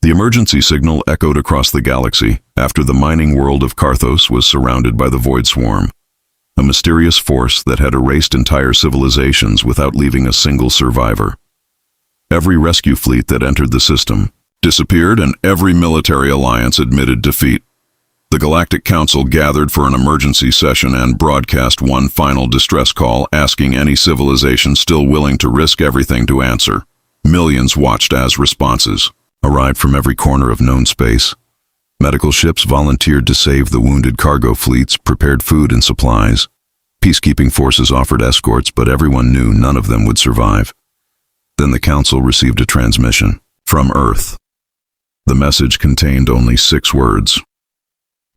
The emergency signal echoed across the galaxy after the mining world of Karthos was surrounded by the Void Swarm, a mysterious force that had erased entire civilizations without leaving a single survivor. Every rescue fleet that entered the system disappeared, and every military alliance admitted defeat. The Galactic Council gathered for an emergency session and broadcast one final distress call, asking any civilization still willing to risk everything to answer. Millions watched as responses arrived from every corner of known space. Medical ships volunteered to save the wounded, cargo fleets prepared food and supplies. Peacekeeping forces offered escorts, but everyone knew none of them would survive. Then the Council received a transmission from Earth. The message contained only 6 words.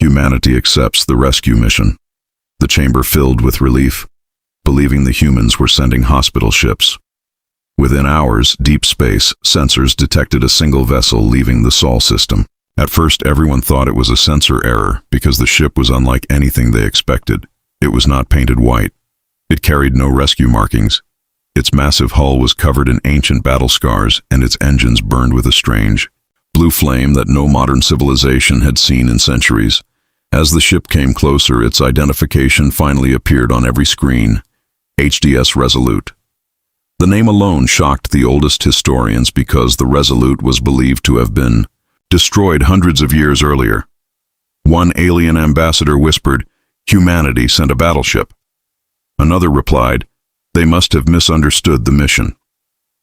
Humanity accepts the rescue mission. The chamber filled with relief, believing the humans were sending hospital ships. Within hours, deep space sensors detected a single vessel leaving the Sol system. At first, everyone thought it was a sensor error because the ship was unlike anything they expected. It was not painted white. It carried no rescue markings. Its massive hull was covered in ancient battle scars, and its engines burned with a strange blue flame that no modern civilization had seen in centuries. As the ship came closer, its identification finally appeared on every screen: HDS Resolute. The name alone shocked the oldest historians because the Resolute was believed to have been destroyed hundreds of years earlier. One alien ambassador whispered, "Humanity sent a battleship." Another replied, "They must have misunderstood the mission."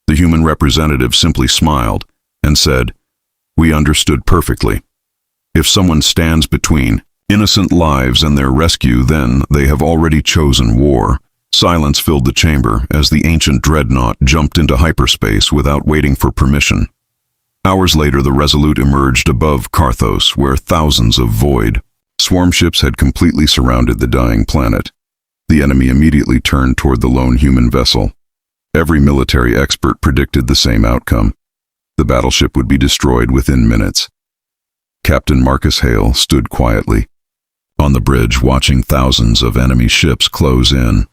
The human representative simply smiled and said, "We understood perfectly. If someone stands between innocent lives and their rescue, then they have already chosen war." Silence filled the chamber as the ancient dreadnought jumped into hyperspace without waiting for permission. Hours later, the Resolute emerged above Karthos, where thousands of Void Swarm ships had completely surrounded the dying planet. The enemy immediately turned toward the lone human vessel. Every military expert predicted the same outcome. The battleship would be destroyed within minutes. Captain Marcus Hale stood quietly on the bridge, watching thousands of enemy ships close in.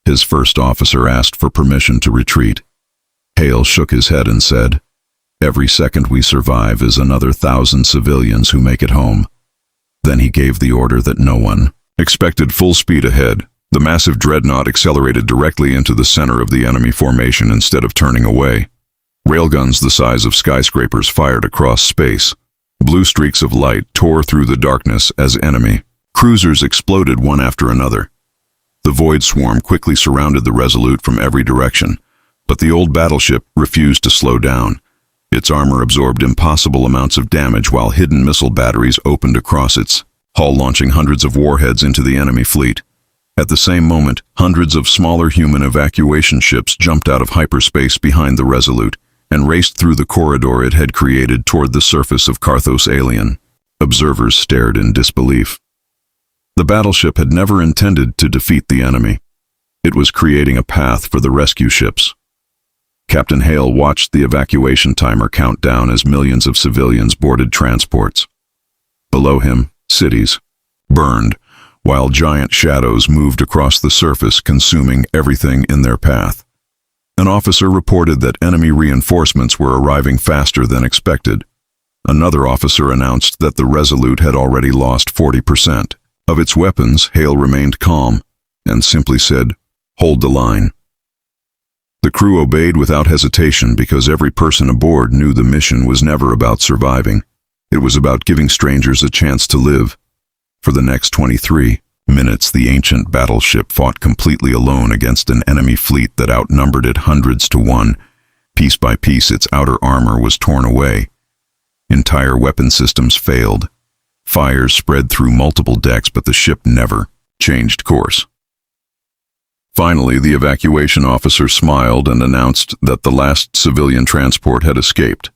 His first officer asked for permission to retreat. Hale shook his head and said, "Every second we survive is another 1,000 civilians who make it home." Then he gave the order that no one expected. Full speed ahead, the massive dreadnought accelerated directly into the center of the enemy formation instead of turning away. Railguns the size of skyscrapers fired across space. Blue streaks of light tore through the darkness as enemy cruisers exploded one after another. The Void Swarm quickly surrounded the Resolute from every direction, but the old battleship refused to slow down. Its armor absorbed impossible amounts of damage while hidden missile batteries opened across its hull, launching hundreds of warheads into the enemy fleet. At the same moment, hundreds of smaller human evacuation ships jumped out of hyperspace behind the Resolute and raced through the corridor it had created toward the surface of Karthos alien. Observers stared in disbelief. The battleship had never intended to defeat the enemy. It was creating a path for the rescue ships. Captain Hale watched the evacuation timer count down as millions of civilians boarded transports. Below him, cities burned, while giant shadows moved across the surface, consuming everything in their path. An officer reported that enemy reinforcements were arriving faster than expected. Another officer announced that the Resolute had already lost 40% of its weapons. Hale remained calm and simply said, "Hold the line." The crew obeyed without hesitation because every person aboard knew the mission was never about surviving. It was about giving strangers a chance to live. For the next 23 minutes, the ancient battleship fought completely alone against an enemy fleet that outnumbered it hundreds to one. Piece by piece, its outer armor was torn away. Entire weapon systems failed. Fires spread through multiple decks, but the ship never changed course. Finally, the evacuation officer smiled and announced that the last civilian transport had escaped.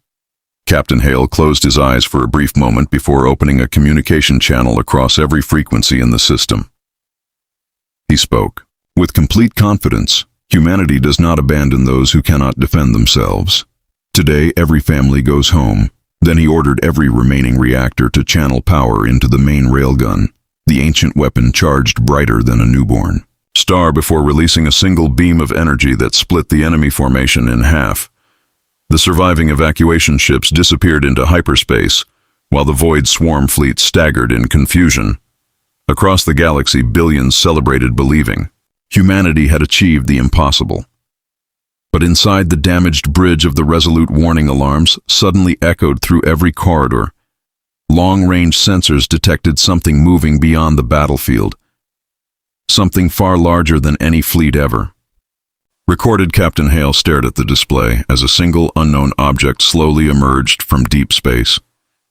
Captain Hale closed his eyes for a brief moment before opening a communication channel across every frequency in the system. He spoke with complete confidence. Humanity does not abandon those who cannot defend themselves. Today, every family goes home. Then he ordered every remaining reactor to channel power into the main railgun. The ancient weapon charged brighter than a newborn star before releasing a single beam of energy that split the enemy formation in half. The surviving evacuation ships disappeared into hyperspace, while the Void Swarm fleet staggered in confusion. Across the galaxy, billions celebrated, believing humanity had achieved the impossible. But inside the damaged bridge of the Resolute, warning alarms suddenly echoed through every corridor. Long-range sensors detected something moving beyond the battlefield. Something far larger than any fleet ever. Recorded Captain Hale stared at the display as a single unknown object slowly emerged from deep space.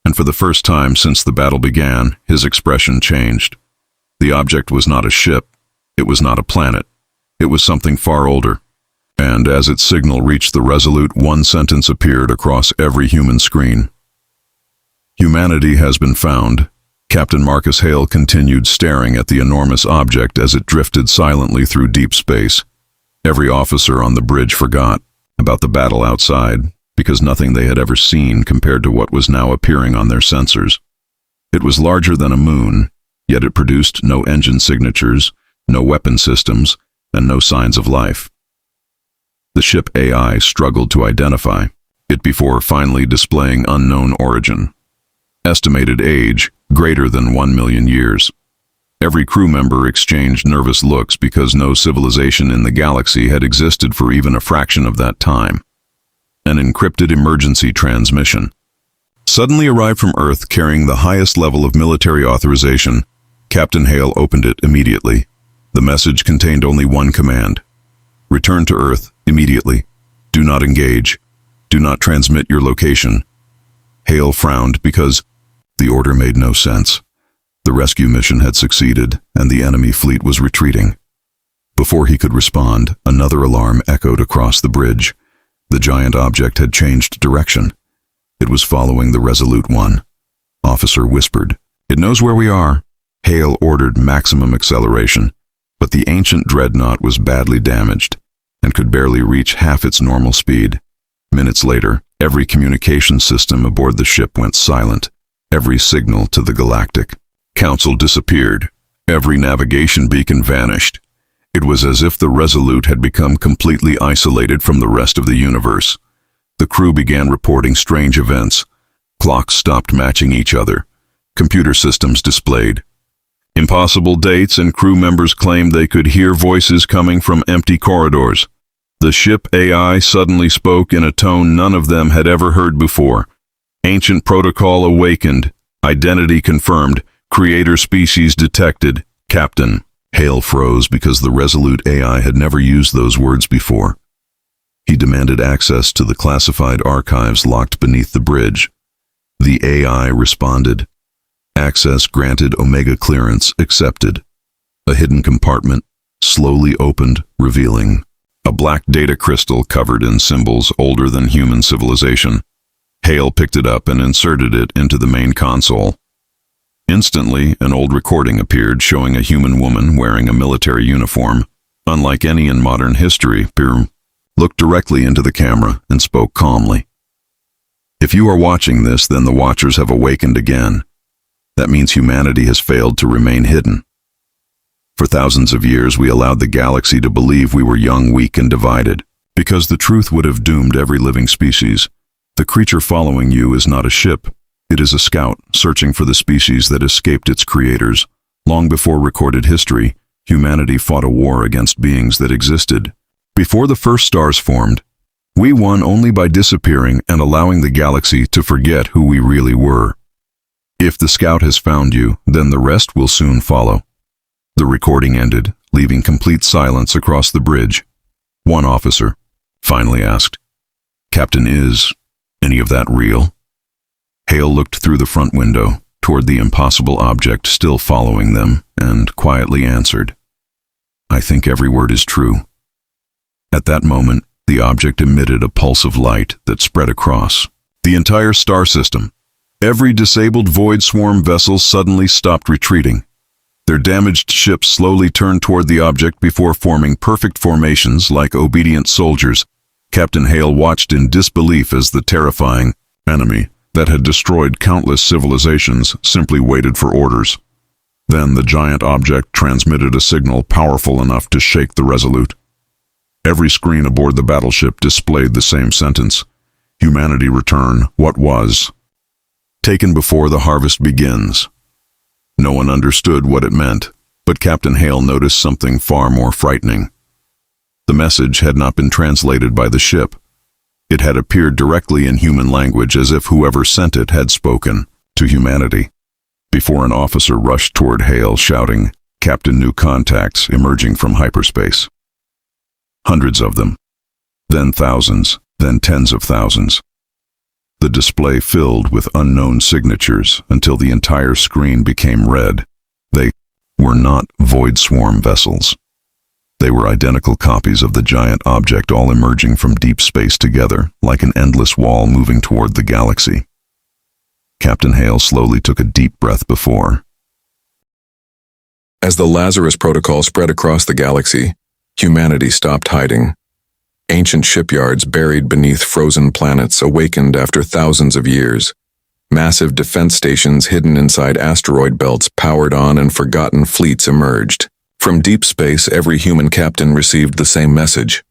And for the first time since the battle began, his expression changed. The object was not a ship. It was not a planet. It was something far older. And as its signal reached the Resolute, one sentence appeared across every human screen. Humanity has been found. Captain Marcus Hale continued staring at the enormous object as it drifted silently through deep space. Every officer on the bridge forgot about the battle outside, because nothing they had ever seen compared to what was now appearing on their sensors. It was larger than a moon, yet it produced no engine signatures, no weapon systems, and no signs of life. The ship AI struggled to identify it before finally displaying unknown origin. Estimated age, greater than 1 million years. Every crew member exchanged nervous looks because no civilization in the galaxy had existed for even a fraction of that time. An encrypted emergency transmission suddenly arrived from Earth carrying the highest level of military authorization. Captain Hale opened it immediately. The message contained only one command. Return to Earth immediately. Do not engage. Do not transmit your location. Hale frowned because the order made no sense. The rescue mission had succeeded, and the enemy fleet was retreating. Before he could respond, another alarm echoed across the bridge. The giant object had changed direction. It was following the Resolute One. Officer whispered, "It knows where we are." Hale ordered maximum acceleration, but the ancient dreadnought was badly damaged and could barely reach half its normal speed. Minutes later, every communication system aboard the ship went silent. Every signal to the Galactic Council disappeared. Every navigation beacon vanished. It was as if the Resolute had become completely isolated from the rest of the universe. The crew began reporting strange events. Clocks stopped matching each other. Computer systems displayed impossible dates, and crew members claimed they could hear voices coming from empty corridors. The ship AI suddenly spoke in a tone none of them had ever heard before. Ancient protocol awakened. Identity confirmed. Creator species detected. Captain. Hale froze because the Resolute AI had never used those words before. He demanded access to the classified archives locked beneath the bridge. The AI responded. Access granted. Omega clearance accepted. A hidden compartment slowly opened, revealing a black data crystal covered in symbols older than human civilization. Hale picked it up and inserted it into the main console. Instantly, an old recording appeared showing a human woman wearing a military uniform. Unlike any in modern history, Pyr looked directly into the camera and spoke calmly. "If you are watching this, then the Watchers have awakened again. That means humanity has failed to remain hidden. For thousands of years, we allowed the galaxy to believe we were young, weak, and divided, because the truth would have doomed every living species. The creature following you is not a ship. It is a scout searching for the species that escaped its creators. Long before recorded history, humanity fought a war against beings that existed before the first stars formed. We won only by disappearing and allowing the galaxy to forget who we really were. If the scout has found you, then the rest will soon follow." The recording ended, leaving complete silence across the bridge. One officer finally asked, "Captain, is any of that real?" Hale looked through the front window, toward the impossible object still following them, and quietly answered, "I think every word is true." At that moment, the object emitted a pulse of light that spread across the entire star system. Every disabled Void Swarm vessel suddenly stopped retreating. Their damaged ships slowly turned toward the object before forming perfect formations like obedient soldiers. Captain Hale watched in disbelief as the terrifying enemy that had destroyed countless civilizations simply waited for orders. Then the giant object transmitted a signal powerful enough to shake the Resolute. Every screen aboard the battleship displayed the same sentence. Humanity return, what was? Taken before the harvest begins. No one understood what it meant, but Captain Hale noticed something far more frightening. The message had not been translated by the ship. It had appeared directly in human language, as if whoever sent it had spoken to humanity. Before an officer rushed toward Hale, shouting, "Captain, new contacts emerging from hyperspace." Hundreds of them, then thousands, then tens of thousands. The display filled with unknown signatures until the entire screen became red. They were not void swarm vessels. They were identical copies of the giant object, all emerging from deep space together, like an endless wall moving toward the galaxy. Captain Hale slowly took a deep breath before. As the Lazarus Protocol spread across the galaxy, humanity stopped hiding. Ancient shipyards buried beneath frozen planets awakened after thousands of years. Massive defense stations hidden inside asteroid belts powered on, and forgotten fleets emerged. From deep space, every human captain received the same message.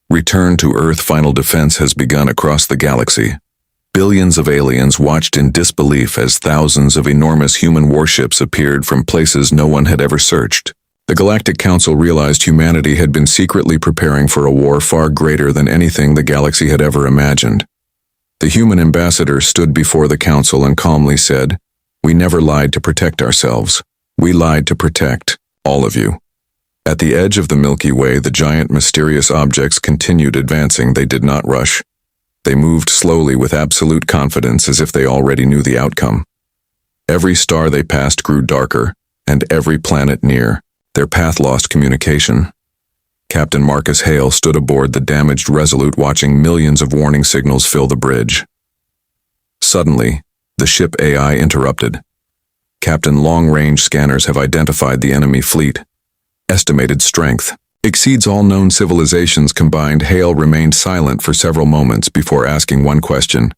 Return to Earth, final defense has begun across the galaxy. Billions of aliens watched in disbelief as thousands of enormous human warships appeared from places no one had ever searched. The Galactic Council realized humanity had been secretly preparing for a war far greater than anything the galaxy had ever imagined. The human ambassador stood before the council and calmly said, "We never lied to protect ourselves. We lied to protect all of you." At the edge of the Milky Way, the giant mysterious objects continued advancing. They did not rush. They moved slowly with absolute confidence, as if they already knew the outcome. Every star they passed grew darker, and every planet near. Their path lost communication. Captain Marcus Hale stood aboard the damaged Resolute, watching millions of warning signals fill the bridge. Suddenly, the ship AI interrupted. "Captain, long-range scanners have identified the enemy fleet. Estimated strength exceeds all known civilizations combined." Hale remained silent for several moments before asking one question.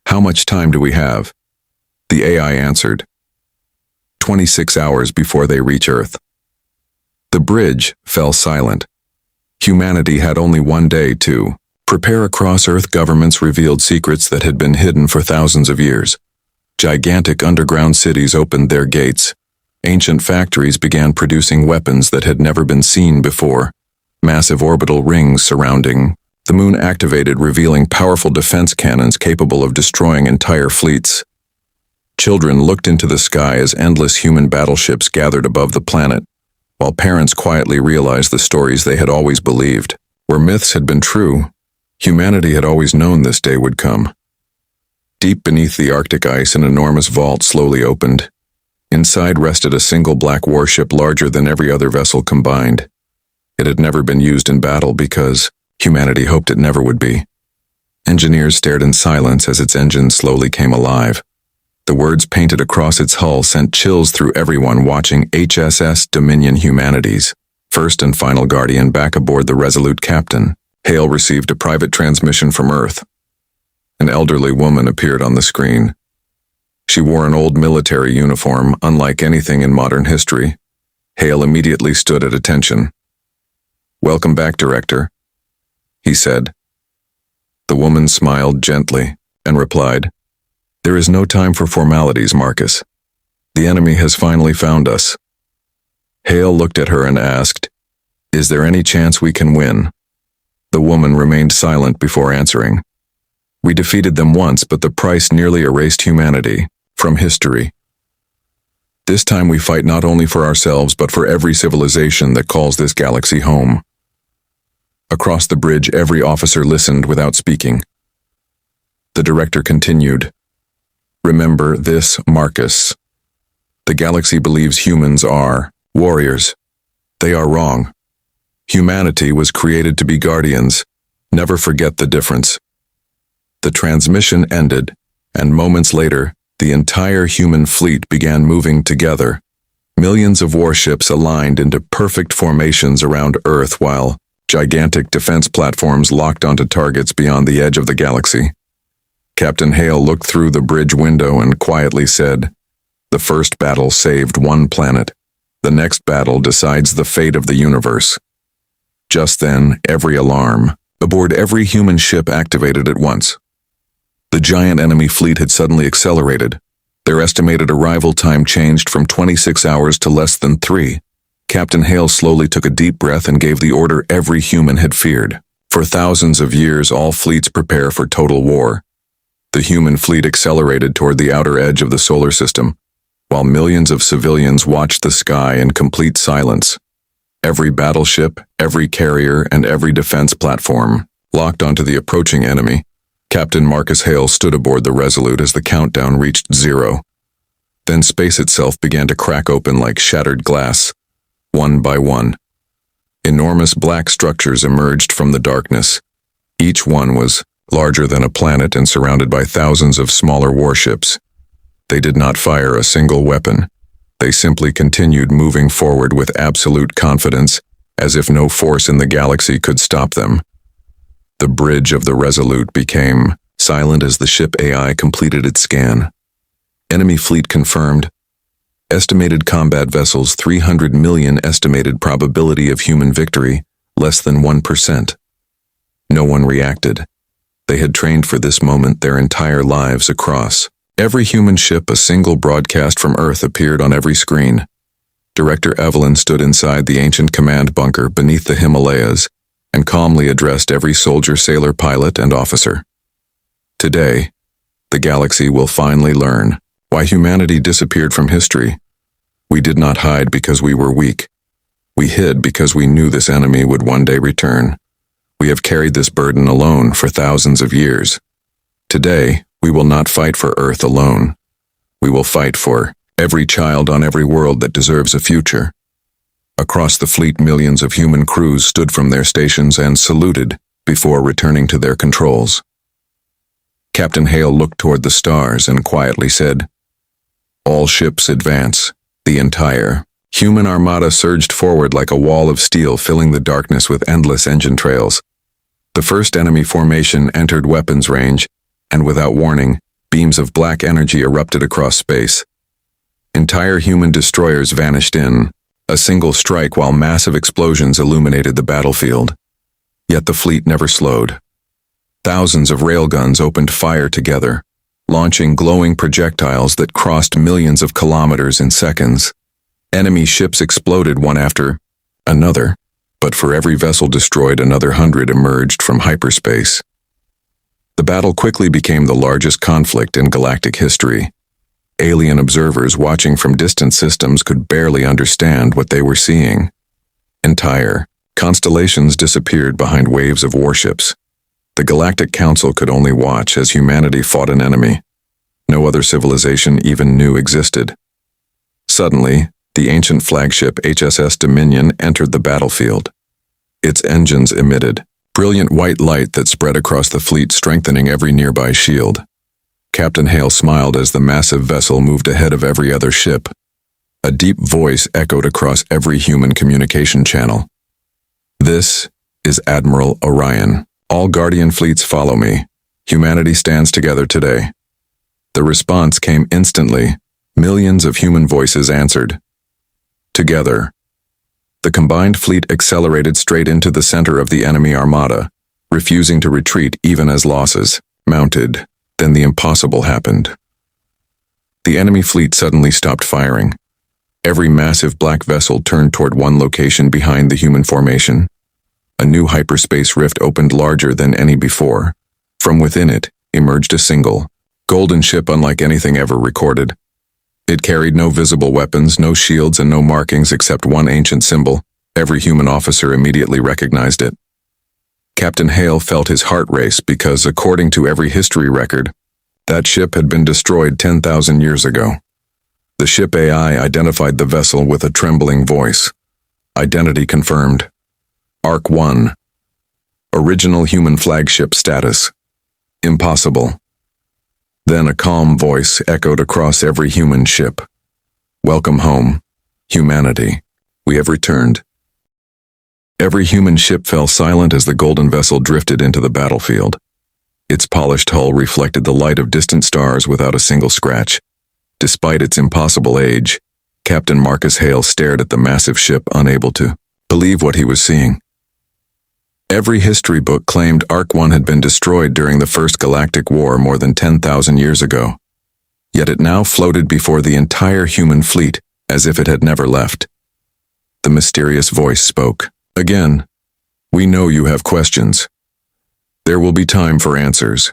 "How much time do we have?" The AI answered, 26 hours before they reach Earth." The bridge fell silent. Humanity had only one day to prepare. Across Earth, governments revealed secrets that had been hidden for thousands of years. Gigantic underground cities opened their gates. Ancient factories began producing weapons that had never been seen before. Massive orbital rings surrounding the moon activated, revealing powerful defense cannons capable of destroying entire fleets. Children looked into the sky as endless human battleships gathered above the planet, while parents quietly realized the stories they had always believed were myths had been true. Humanity had always known this day would come. Deep beneath the Arctic ice, an enormous vault slowly opened. Inside rested a single black warship larger than every other vessel combined. It had never been used in battle because humanity hoped it never would be. Engineers stared in silence as its engines slowly came alive. The words painted across its hull sent chills through everyone watching. HSS Dominion Humanities, first and final guardian, back aboard the Resolute. Captain Hale received a private transmission from Earth. An elderly woman appeared on the screen. She wore an old military uniform, unlike anything in modern history. Hale immediately stood at attention. "Welcome back, Director," he said. The woman smiled gently and replied, "There is no time for formalities, Marcus. The enemy has finally found us." Hale looked at her and asked, "Is there any chance we can win?" The woman remained silent before answering. "We defeated them once, but the price nearly erased humanity from history. This time we fight not only for ourselves, but for every civilization that calls this galaxy home." Across the bridge, every officer listened without speaking. The director continued, "Remember this, Marcus. The galaxy believes humans are warriors. They are wrong. Humanity was created to be guardians. Never forget the difference." The transmission ended, and moments later, the entire human fleet began moving together. Millions of warships aligned into perfect formations around Earth, while gigantic defense platforms locked onto targets beyond the edge of the galaxy. Captain Hale looked through the bridge window and quietly said, "The first battle saved one planet. The next battle decides the fate of the universe." Just then, every alarm aboard every human ship activated at once. The giant enemy fleet had suddenly accelerated. Their estimated arrival time changed from 26 hours to less than 3. Captain Hale slowly took a deep breath and gave the order every human had feared. For thousands of years, all fleets prepare for total war. The human fleet accelerated toward the outer edge of the solar system, while millions of civilians watched the sky in complete silence. Every battleship, every carrier, and every defense platform locked onto the approaching enemy. Captain Marcus Hale stood aboard the Resolute as the countdown reached 0. Then space itself began to crack open like shattered glass, one by one. Enormous black structures emerged from the darkness. Each one was larger than a planet and surrounded by thousands of smaller warships. They did not fire a single weapon. They simply continued moving forward with absolute confidence, as if no force in the galaxy could stop them. The bridge of the Resolute became silent as the ship AI completed its scan. Enemy fleet confirmed. Estimated combat vessels 300 million. Estimated probability of human victory, less than 1%. No one reacted. They had trained for this moment their entire lives across. Every human ship, a single broadcast from Earth appeared on every screen. Director Evelyn stood inside the ancient command bunker beneath the Himalayas and calmly addressed every soldier, sailor, pilot, and officer. Today, the galaxy will finally learn why humanity disappeared from history. We did not hide because we were weak. We hid because we knew this enemy would one day return. We have carried this burden alone for thousands of years. Today, we will not fight for Earth alone. We will fight for every child on every world that deserves a future. Across the fleet, millions of human crews stood from their stations and saluted before returning to their controls. Captain Hale looked toward the stars and quietly said, "All ships advance." The entire human armada surged forward like a wall of steel, filling the darkness with endless engine trails. The first enemy formation entered weapons range, and without warning, beams of black energy erupted across space. Entire human destroyers vanished in a single strike while massive explosions illuminated the battlefield. Yet the fleet never slowed. Thousands of railguns opened fire together, launching glowing projectiles that crossed millions of kilometers in seconds. Enemy ships exploded one after another, but for every vessel destroyed, another 100 emerged from hyperspace. The battle quickly became the largest conflict in galactic history. Alien observers watching from distant systems could barely understand what they were seeing. Entire constellations disappeared behind waves of warships. The Galactic Council could only watch as humanity fought an enemy no other civilization even knew existed. Suddenly, the ancient flagship HSS Dominion entered the battlefield. Its engines emitted brilliant white light that spread across the fleet, strengthening every nearby shield. Captain Hale smiled as the massive vessel moved ahead of every other ship. A deep voice echoed across every human communication channel. "This is Admiral Orion. All Guardian fleets follow me. Humanity stands together today." The response came instantly. Millions of human voices answered. Together, the combined fleet accelerated straight into the center of the enemy armada, refusing to retreat even as losses mounted. Then the impossible happened. The enemy fleet suddenly stopped firing. Every massive black vessel turned toward one location behind the human formation. A new hyperspace rift opened larger than any before. From within it emerged a single, golden ship unlike anything ever recorded. It carried no visible weapons, no shields, and no markings except one ancient symbol. Every human officer immediately recognized it. Captain Hale felt his heart race because, according to every history record, that ship had been destroyed 10,000 years ago. The ship AI identified the vessel with a trembling voice. Identity confirmed. Arc 1. Original human flagship status. Impossible. Then a calm voice echoed across every human ship. "Welcome home, humanity. We have returned." Every human ship fell silent as the golden vessel drifted into the battlefield. Its polished hull reflected the light of distant stars without a single scratch. Despite its impossible age, Captain Marcus Hale stared at the massive ship, unable to believe what he was seeing. Every history book claimed Ark-1 had been destroyed during the First Galactic War more than 10,000 years ago. Yet it now floated before the entire human fleet, as if it had never left. The mysterious voice spoke. Again, we know you have questions. There will be time for answers.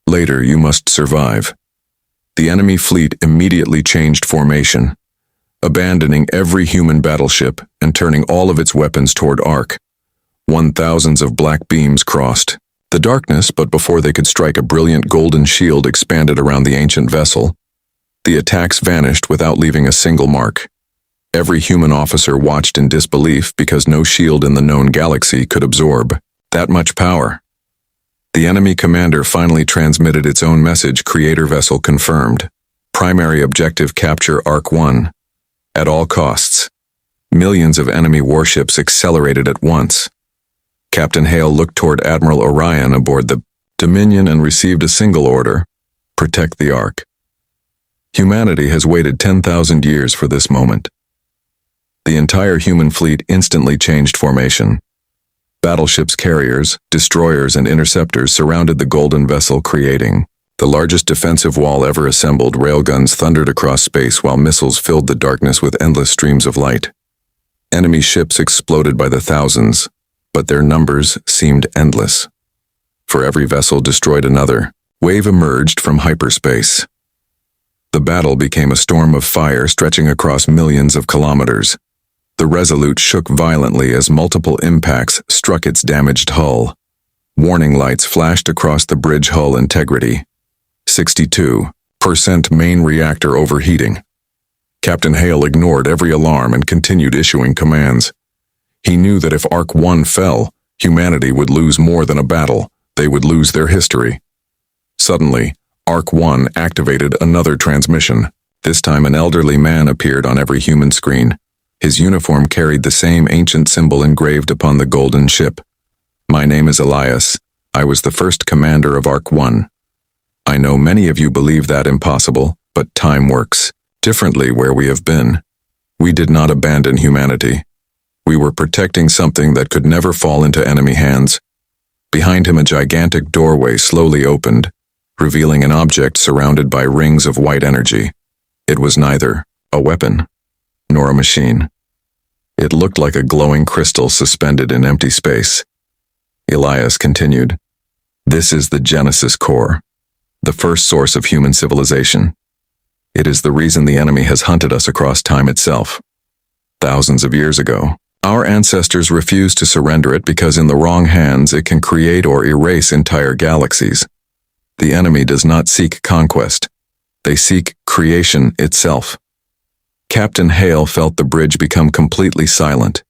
Later, you must survive. The enemy fleet immediately changed formation, abandoning every human battleship and turning all of its weapons toward Ark. Thousands of black beams crossed the darkness, but before they could strike, a brilliant golden shield expanded around the ancient vessel. The attacks vanished without leaving a single mark. Every human officer watched in disbelief because no shield in the known galaxy could absorb that much power. The enemy commander finally transmitted its own message. Creator vessel confirmed. Primary objective: capture Ark-1. At all costs. Millions of enemy warships accelerated at once. Captain Hale looked toward Admiral Orion aboard the Dominion and received a single order: protect the Ark. Humanity has waited 10,000 years for this moment. The entire human fleet instantly changed formation. Battleships, carriers, destroyers, and interceptors surrounded the golden vessel, creating the largest defensive wall ever assembled. Railguns thundered across space while missiles filled the darkness with endless streams of light. Enemy ships exploded by the thousands, but their numbers seemed endless. For every vessel destroyed, another wave emerged from hyperspace. The battle became a storm of fire stretching across millions of kilometers. The Resolute shook violently as multiple impacts struck its damaged hull. Warning lights flashed across the bridge. Hull integrity. 62% main reactor overheating. Captain Hale ignored every alarm and continued issuing commands. He knew that if Ark-1 fell, humanity would lose more than a battle. They would lose their history. Suddenly, Ark-1 activated another transmission. This time an elderly man appeared on every human screen. His uniform carried the same ancient symbol engraved upon the golden ship. My name is Elias. I was the first commander of Ark-1. I know many of you believe that impossible, but time works differently where we have been. We did not abandon humanity. We were protecting something that could never fall into enemy hands. Behind him, a gigantic doorway slowly opened, revealing an object surrounded by rings of white energy. It was neither a weapon nor a machine. It looked like a glowing crystal suspended in empty space. Elias continued, "This is the Genesis core, the first source of human civilization. It is the reason the enemy has hunted us across time itself. Thousands of years ago, our ancestors refused to surrender it because in the wrong hands it can create or erase entire galaxies. The enemy does not seek conquest. They seek creation itself." Captain Hale felt the bridge become completely silent.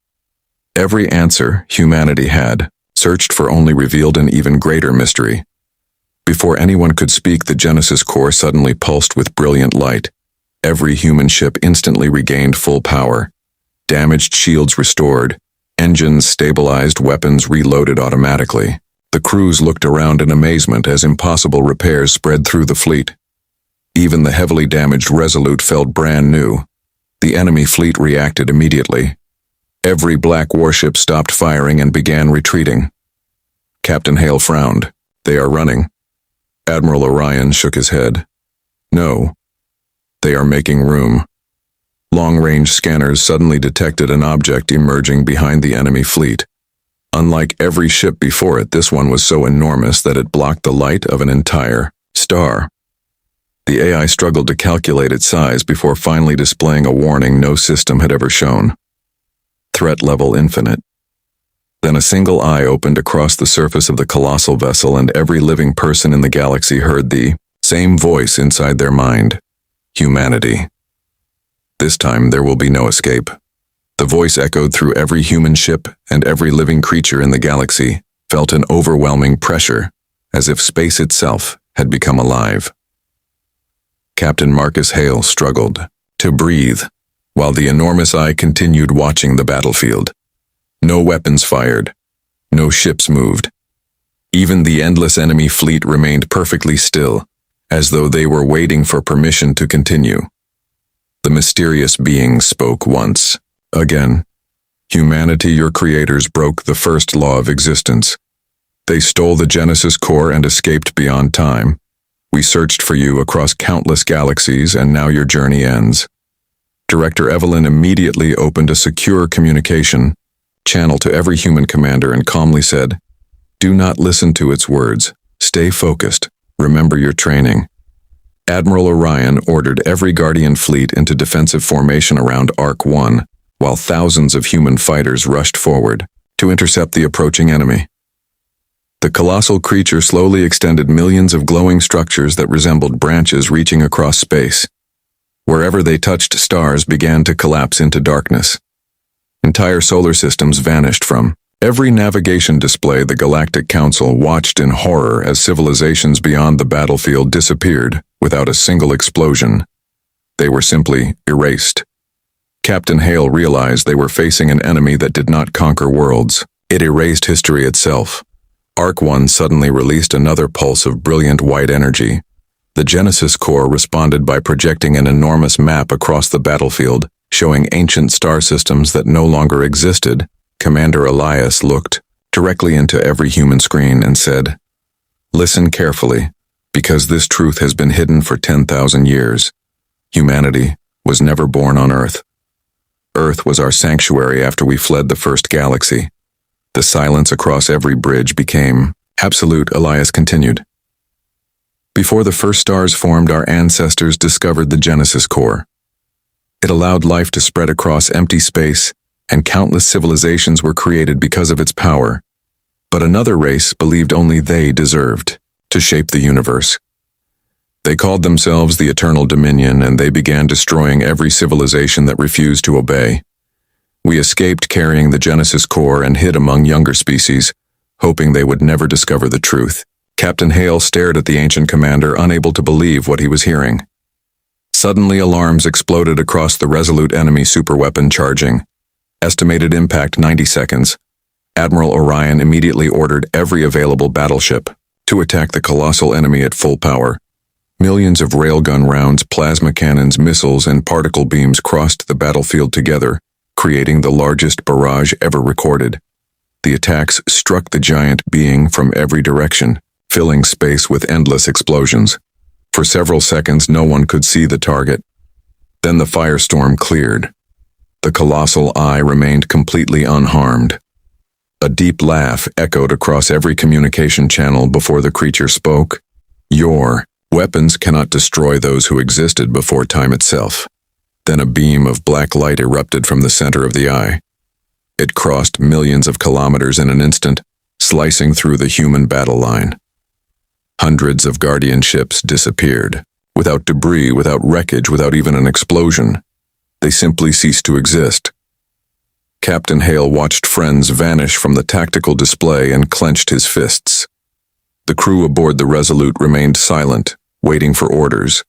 Every answer humanity had searched for only revealed an even greater mystery. Before anyone could speak, the Genesis core suddenly pulsed with brilliant light. Every human ship instantly regained full power. Damaged shields restored, engines stabilized, weapons reloaded automatically. The crews looked around in amazement as impossible repairs spread through the fleet. Even the heavily damaged Resolute felt brand new. The enemy fleet reacted immediately. Every black warship stopped firing and began retreating. Captain Hale frowned. "They are running." Admiral Orion shook his head. "No. They are making room." Long-range scanners suddenly detected an object emerging behind the enemy fleet. Unlike every ship before it, this one was so enormous that it blocked the light of an entire star. The AI struggled to calculate its size before finally displaying a warning no system had ever shown. Threat level infinite. Then a single eye opened across the surface of the colossal vessel, and every living person in the galaxy heard the same voice inside their mind: humanity. This time there will be no escape. The voice echoed through every human ship, and every living creature in the galaxy felt an overwhelming pressure, as if space itself had become alive. Captain Marcus Hale struggled to breathe, while the enormous eye continued watching the battlefield. No weapons fired. No ships moved. Even the endless enemy fleet remained perfectly still, as though they were waiting for permission to continue. The mysterious being spoke once again. Humanity, your creators, broke the first law of existence. They stole the Genesis core and escaped beyond time. We searched for you across countless galaxies, and now your journey ends. Director Evelyn immediately opened a secure communication channel to every human commander and calmly said, "Do not listen to its words. Stay focused. Remember your training." Admiral Orion ordered every Guardian fleet into defensive formation around Arc 1, while thousands of human fighters rushed forward to intercept the approaching enemy. The colossal creature slowly extended millions of glowing structures that resembled branches reaching across space. Wherever they touched, stars began to collapse into darkness. Entire solar systems vanished from every navigation display. The Galactic Council watched in horror as civilizations beyond the battlefield disappeared without a single explosion. They were simply erased. Captain Hale realized they were facing an enemy that did not conquer worlds. It erased history itself. Arc 1 suddenly released another pulse of brilliant white energy. The Genesis core responded by projecting an enormous map across the battlefield, showing ancient star systems that no longer existed. Commander Elias looked directly into every human screen and said, "Listen carefully, because this truth has been hidden for 10,000 years. Humanity was never born on Earth. Earth was our sanctuary after we fled the first galaxy." The silence across every bridge became absolute. Elias continued, "Before the first stars formed, our ancestors discovered the Genesis core. It allowed life to spread across empty space, and countless civilizations were created because of its power. But another race believed only they deserved to shape the universe. They called themselves the Eternal Dominion, and they began destroying every civilization that refused to obey. We escaped carrying the Genesis core and hid among younger species, hoping they would never discover the truth." Captain Hale stared at the ancient commander, unable to believe what he was hearing. Suddenly, alarms exploded across the Resolute. Enemy superweapon charging. Estimated impact 90 seconds. Admiral Orion immediately ordered every available battleship to attack the colossal enemy at full power. Millions of railgun rounds, plasma cannons, missiles, and particle beams crossed the battlefield together, creating the largest barrage ever recorded. The attacks struck the giant being from every direction, filling space with endless explosions. For several seconds, no one could see the target. Then the firestorm cleared. The colossal eye remained completely unharmed. A deep laugh echoed across every communication channel before the creature spoke. "Your weapons cannot destroy those who existed before time itself." Then a beam of black light erupted from the center of the eye. It crossed millions of kilometers in an instant, slicing through the human battle line. Hundreds of Guardian ships disappeared, without debris, without wreckage, without even an explosion. They simply ceased to exist. Captain Hale watched friends vanish from the tactical display and clenched his fists. The crew aboard the Resolute remained silent, waiting for orders.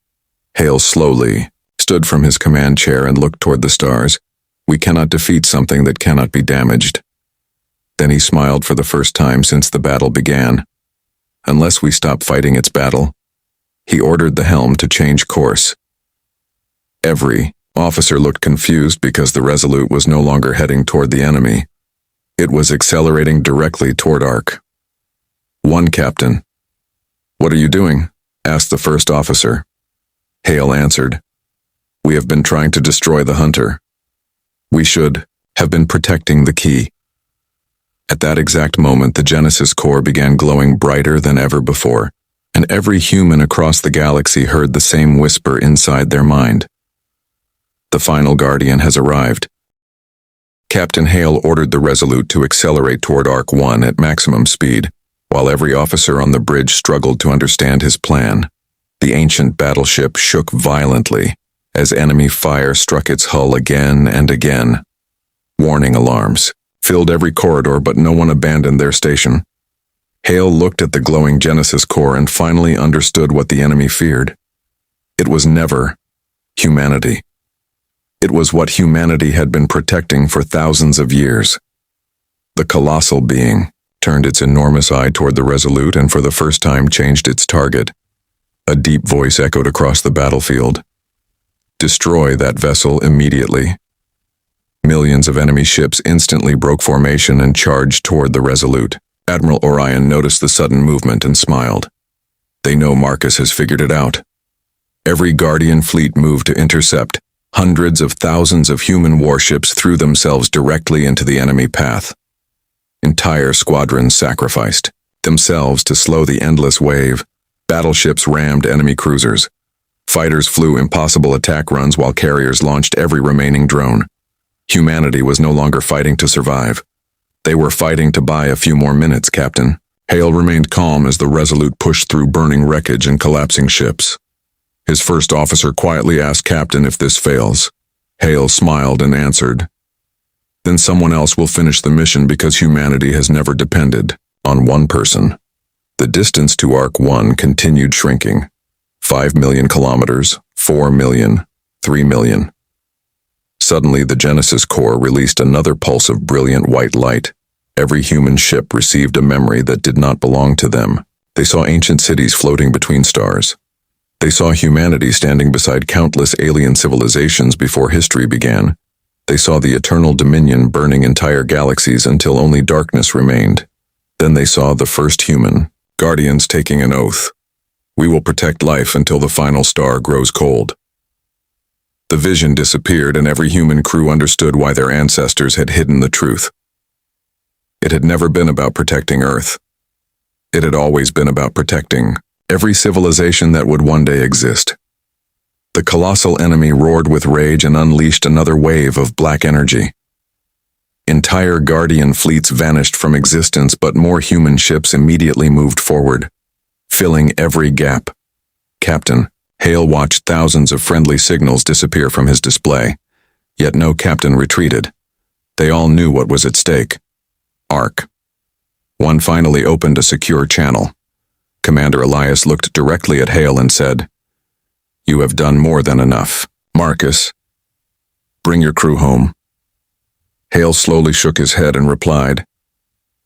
Hale slowly stood from his command chair and looked toward the stars. "We cannot defeat something that cannot be damaged." Then he smiled for the first time since the battle began. "Unless we stop fighting its battle." He ordered the helm to change course. Every officer looked confused because the Resolute was no longer heading toward the enemy. It was accelerating directly toward Arc 1. "Captain." "What are you doing?" asked the first officer. Hale answered, "We have been trying to destroy the hunter. We should have been protecting the key." At that exact moment, the Genesis core began glowing brighter than ever before, and every human across the galaxy heard the same whisper inside their mind. "The final Guardian has arrived." Captain Hale ordered the Resolute to accelerate toward Arc 1 at maximum speed, while every officer on the bridge struggled to understand his plan. The ancient battleship shook violently as enemy fire struck its hull again and again. Warning alarms filled every corridor, but no one abandoned their station. Hale looked at the glowing Genesis core and finally understood what the enemy feared. It was never humanity. It was what humanity had been protecting for thousands of years. The colossal being turned its enormous eye toward the Resolute and for the first time changed its target. A deep voice echoed across the battlefield. "Destroy that vessel immediately." Millions of enemy ships instantly broke formation and charged toward the Resolute. Admiral Orion noticed the sudden movement and smiled. They know Marcus has figured it out. Every Guardian fleet moved to intercept. Hundreds of thousands of human warships threw themselves directly into the enemy path. Entire squadrons sacrificed themselves to slow the endless wave. Battleships rammed enemy cruisers. Fighters flew impossible attack runs while carriers launched every remaining drone. Humanity was no longer fighting to survive. They were fighting to buy a few more minutes, Captain. Hale remained calm as the Resolute pushed through burning wreckage and collapsing ships. His first officer quietly asked Captain if this fails. Hale smiled and answered, "Then someone else will finish the mission because humanity has never depended on one person." The distance to Arc 1 continued shrinking. 5 million kilometers, 4 million, 3 million. Suddenly, the Genesis core released another pulse of brilliant white light. Every human ship received a memory that did not belong to them. They saw ancient cities floating between stars. They saw humanity standing beside countless alien civilizations before history began. They saw the eternal dominion burning entire galaxies until only darkness remained. Then they saw the first human, Guardians taking an oath. "We will protect life until the final star grows cold." The vision disappeared and every human crew understood why their ancestors had hidden the truth. It had never been about protecting Earth. It had always been about protecting every civilization that would one day exist. The colossal enemy roared with rage and unleashed another wave of black energy. Entire Guardian fleets vanished from existence, but more human ships immediately moved forward, filling every gap. Captain Hale watched thousands of friendly signals disappear from his display, yet no captain retreated. They all knew what was at stake. Arc. One finally opened a secure channel. Commander Elias looked directly at Hale and said, "You have done more than enough. Marcus, bring your crew home." Hale slowly shook his head and replied,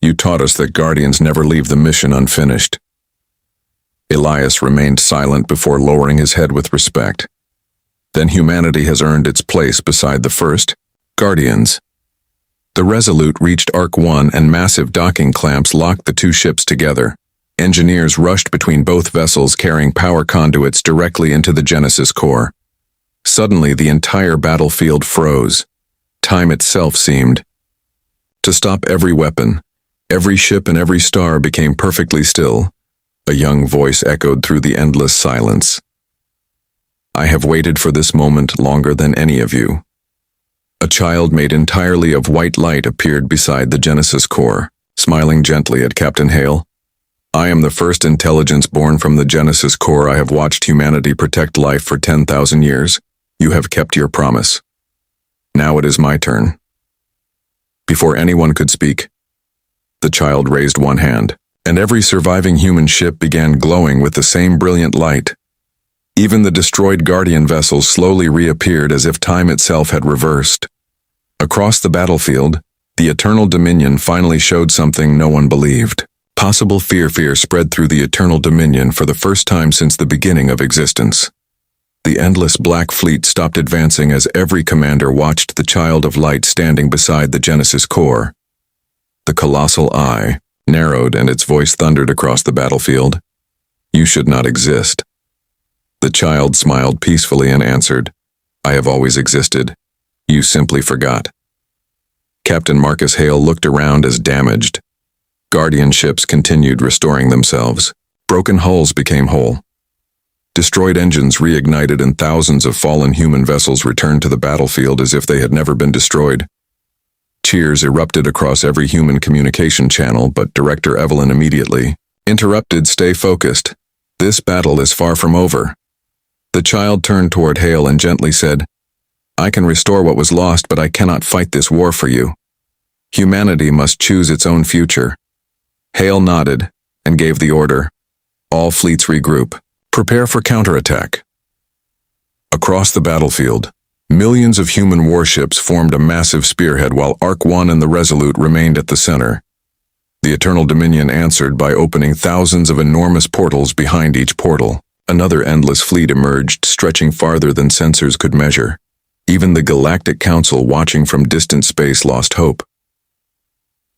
"You taught us that Guardians never leave the mission unfinished." Elias remained silent before lowering his head with respect. "Then humanity has earned its place beside the first Guardians." The Resolute reached Arc 1 and massive docking clamps locked the two ships together. Engineers rushed between both vessels carrying power conduits directly into the Genesis core. Suddenly, the entire battlefield froze. Time itself seemed to stop. Every weapon, every ship and every star became perfectly still. A young voice echoed through the endless silence. "I have waited for this moment longer than any of you." A child made entirely of white light appeared beside the Genesis core, smiling gently at Captain Hale. "I am the first intelligence born from the Genesis core. I have watched humanity protect life for 10,000 years. You have kept your promise. Now it is my turn." Before anyone could speak, the child raised one hand, and every surviving human ship began glowing with the same brilliant light. Even the destroyed Guardian vessels slowly reappeared as if time itself had reversed. Across the battlefield, the Eternal Dominion finally showed something no one believed. Possible fear spread through the Eternal Dominion for the first time since the beginning of existence. The endless black fleet stopped advancing as every commander watched the child of light standing beside the Genesis core. The colossal eye narrowed and its voice thundered across the battlefield. "You should not exist." The child smiled peacefully and answered, "I have always existed. You simply forgot." Captain Marcus Hale looked around as damaged. Guardian ships continued restoring themselves. Broken hulls became whole. Destroyed engines reignited and thousands of fallen human vessels returned to the battlefield as if they had never been destroyed. Cheers erupted across every human communication channel, but Director Evelyn immediately interrupted. "Stay focused. This battle is far from over." The child turned toward Hale and gently said, "I can restore what was lost, but I cannot fight this war for you. Humanity must choose its own future." Hale nodded and gave the order, "All fleets regroup. Prepare for counterattack." Across the battlefield, millions of human warships formed a massive spearhead while Arc 1 and the Resolute remained at the center. The Eternal Dominion answered by opening thousands of enormous portals behind each portal. Another endless fleet emerged, stretching farther than sensors could measure. Even the Galactic Council watching from distant space lost hope.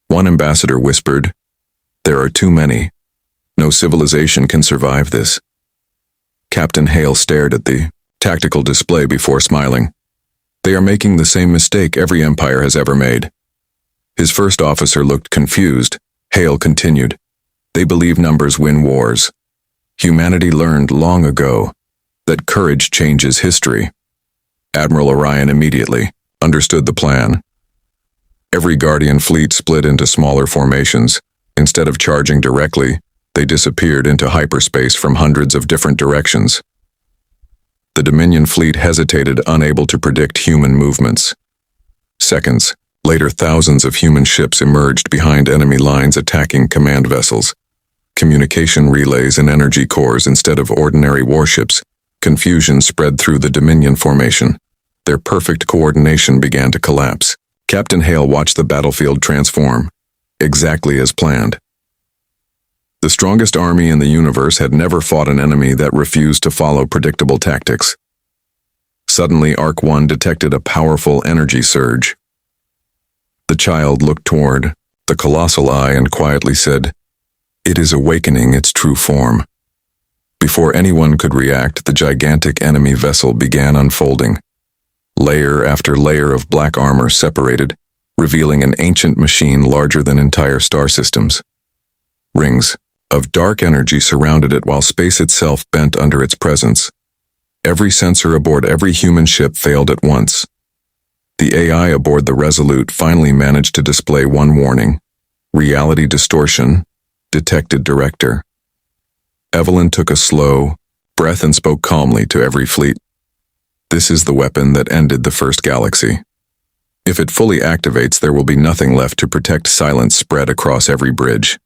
One ambassador whispered, "There are too many. No civilization can survive this." Captain Hale stared at the tactical display before smiling. "They are making the same mistake every empire has ever made." His first officer looked confused. Hale continued, "They believe numbers win wars. Humanity learned long ago that courage changes history." Admiral Orion immediately understood the plan. Every Guardian fleet split into smaller formations. Instead of charging directly, they disappeared into hyperspace from hundreds of different directions. The Dominion fleet hesitated, unable to predict human movements. Seconds later, thousands of human ships emerged behind enemy lines, attacking command vessels, communication relays, and energy cores instead of ordinary warships. Confusion spread through the Dominion formation. Their perfect coordination began to collapse. Captain Hale watched the battlefield transform, exactly as planned. The strongest army in the universe had never fought an enemy that refused to follow predictable tactics. Suddenly, Arc 1 detected a powerful energy surge. The child looked toward the colossal eye and quietly said, "It is awakening its true form." Before anyone could react, the gigantic enemy vessel began unfolding. Layer after layer of black armor separated, revealing an ancient machine larger than entire star systems. Rings of dark energy surrounded it while space itself bent under its presence. Every sensor aboard every human ship failed at once. The AI aboard the Resolute finally managed to display one warning: reality distortion, detected. Director Evelyn took a slow breath and spoke calmly to every fleet. "This is the weapon that ended the first galaxy. If it fully activates, there will be nothing left to protect. Silence spread across every bridge."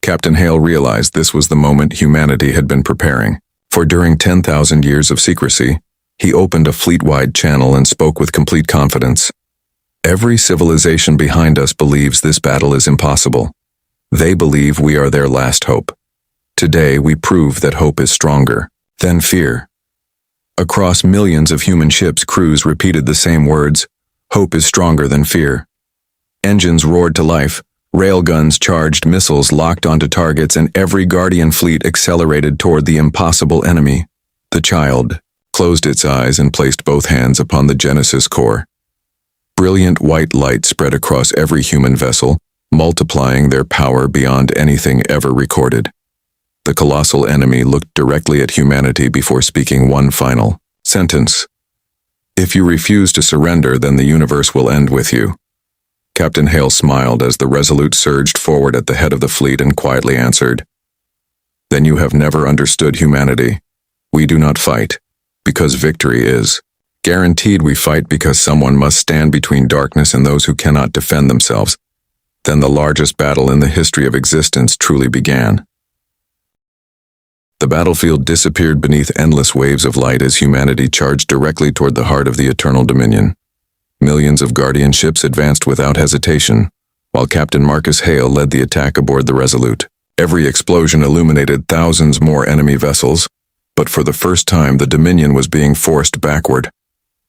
Captain Hale realized this was the moment humanity had been preparing. For during 10,000 years of secrecy, he opened a fleet-wide channel and spoke with complete confidence. "Every civilization behind us believes this battle is impossible. They believe we are their last hope. Today we prove that hope is stronger than fear." Across millions of human ships, crews repeated the same words: "Hope is stronger than fear." Engines roared to life, railguns charged, missiles locked onto targets, and every Guardian fleet accelerated toward the impossible enemy. The child closed its eyes and placed both hands upon the Genesis core. Brilliant white light spread across every human vessel, multiplying their power beyond anything ever recorded. The colossal enemy looked directly at humanity before speaking one final sentence: "If you refuse to surrender, then the universe will end with you." Captain Hale smiled as the Resolute surged forward at the head of the fleet and quietly answered, "Then you have never understood humanity. We do not fight because victory is guaranteed. We fight because someone must stand between darkness and those who cannot defend themselves." Then the largest battle in the history of existence truly began. The battlefield disappeared beneath endless waves of light as humanity charged directly toward the heart of the Eternal Dominion. Millions of Guardian ships advanced without hesitation, while Captain Marcus Hale led the attack aboard the Resolute. Every explosion illuminated thousands more enemy vessels, but for the first time the Dominion was being forced backward.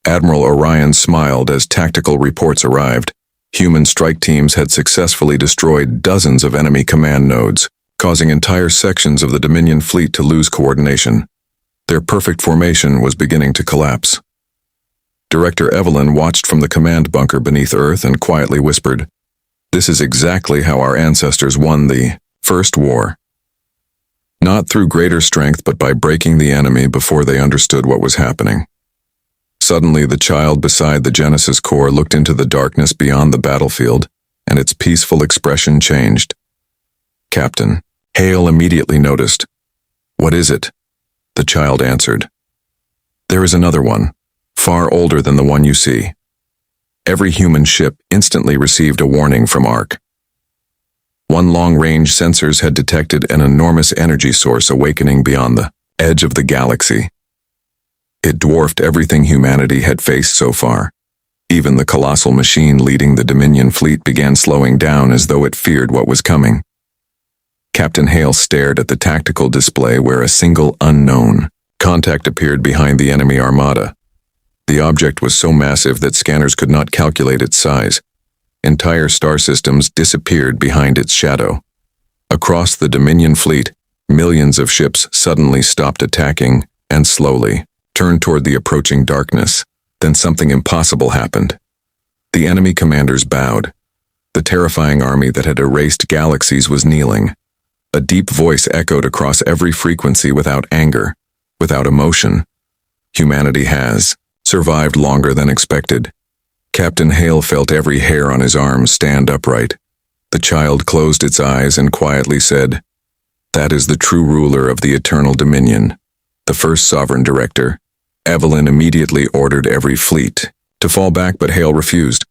Admiral Orion smiled as tactical reports arrived. Human strike teams had successfully destroyed dozens of enemy command nodes, causing entire sections of the Dominion fleet to lose coordination. Their perfect formation was beginning to collapse. Director Evelyn watched from the command bunker beneath Earth and quietly whispered, "This is exactly how our ancestors won the First War. Not through greater strength, but by breaking the enemy before they understood what was happening." Suddenly, the child beside the Genesis core looked into the darkness beyond the battlefield, and its peaceful expression changed. Captain Hale immediately noticed. "What is it?" The child answered. "There is another one, far older than the one you see." Every human ship instantly received a warning from Arc. One long-range sensors had detected an enormous energy source awakening beyond the edge of the galaxy. It dwarfed everything humanity had faced so far. Even the colossal machine leading the Dominion fleet began slowing down as though it feared what was coming. Captain Hale stared at the tactical display where a single unknown contact appeared behind the enemy armada. The object was so massive that scanners could not calculate its size. Entire star systems disappeared behind its shadow. Across the Dominion fleet, millions of ships suddenly stopped attacking and slowly turned toward the approaching darkness. Then something impossible happened. The enemy commanders bowed. The terrifying army that had erased galaxies was kneeling. A deep voice echoed across every frequency without anger, without emotion. Humanity has survived longer than expected. Captain Hale felt every hair on his arm stand upright. The child closed its eyes and quietly said, "That is the true ruler of the Eternal Dominion, the first sovereign director." Evelyn immediately ordered every fleet to fall back, but Hale refused.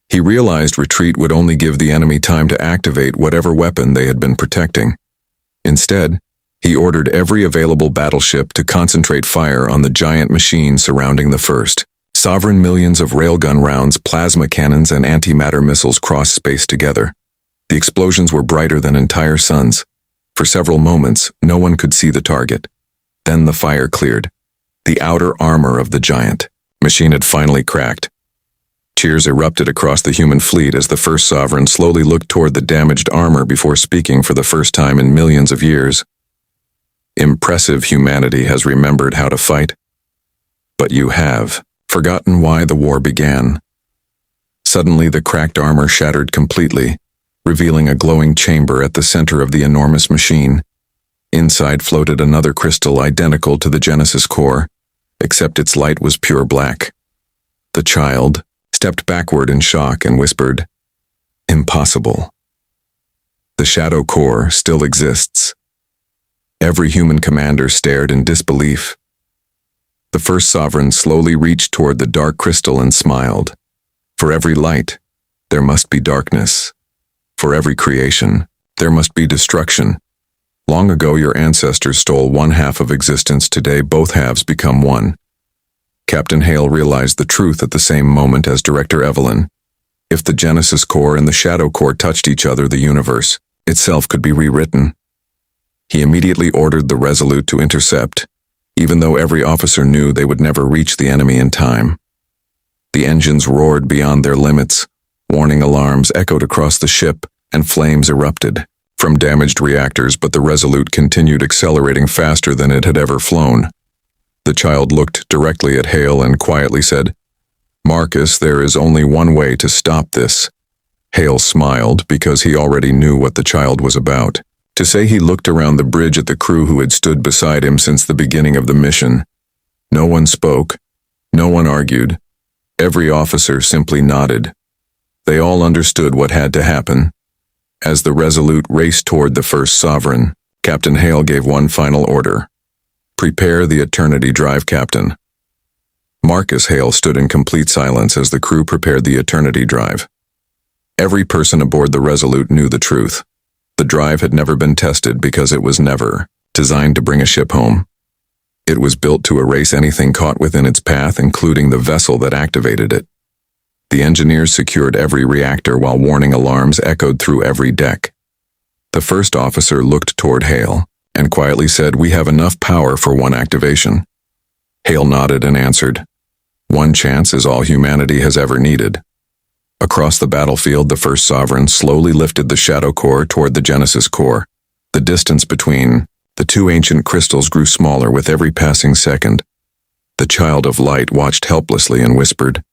He realized retreat would only give the enemy time to activate whatever weapon they had been protecting. Instead, he ordered every available battleship to concentrate fire on the giant machine surrounding the first sovereign. Millions of railgun rounds, plasma cannons, and antimatter missiles crossed space together. The explosions were brighter than entire suns. For several moments, no one could see the target. Then the fire cleared. The outer armor of the giant machine had finally cracked. Cheers erupted across the human fleet as the first sovereign slowly looked toward the damaged armor before speaking for the first time in millions of years. "Impressive humanity has remembered how to fight. But you have forgotten why the war began." Suddenly, the cracked armor shattered completely, revealing a glowing chamber at the center of the enormous machine. Inside floated another crystal identical to the Genesis core, except its light was pure black. The child stepped backward in shock and whispered, "Impossible. The Shadow Core still exists." Every human commander stared in disbelief. The first sovereign slowly reached toward the dark crystal and smiled. "For every light, there must be darkness. For every creation, there must be destruction. Long ago your ancestors stole one half of existence. Today both halves become one." Captain Hale realized the truth at the same moment as Director Evelyn. If the Genesis Core and the Shadow Core touched each other, the universe itself could be rewritten. He immediately ordered the Resolute to intercept, even though every officer knew they would never reach the enemy in time. The engines roared beyond their limits, warning alarms echoed across the ship, and flames erupted from damaged reactors, but the Resolute continued accelerating faster than it had ever flown. The child looked directly at Hale and quietly said, "Marcus, there is only one way to stop this." Hale smiled because he already knew what the child was about. To say he looked around the bridge at the crew who had stood beside him since the beginning of the mission. No one spoke. No one argued. Every officer simply nodded. They all understood what had to happen. As the Resolute raced toward the first sovereign, Captain Hale gave one final order. "Prepare the Eternity Drive, Captain." Marcus Hale stood in complete silence as the crew prepared the Eternity Drive. Every person aboard the Resolute knew the truth. The drive had never been tested because it was never designed to bring a ship home. It was built to erase anything caught within its path, including the vessel that activated it. The engineers secured every reactor while warning alarms echoed through every deck. The first officer looked toward Hale and quietly said, "We have enough power for one activation." Hale nodded and answered, "One chance is all humanity has ever needed." Across the battlefield, the first sovereign slowly lifted the Shadow Core toward the Genesis Core. The distance between the two ancient crystals grew smaller with every passing second. The child of light watched helplessly and whispered,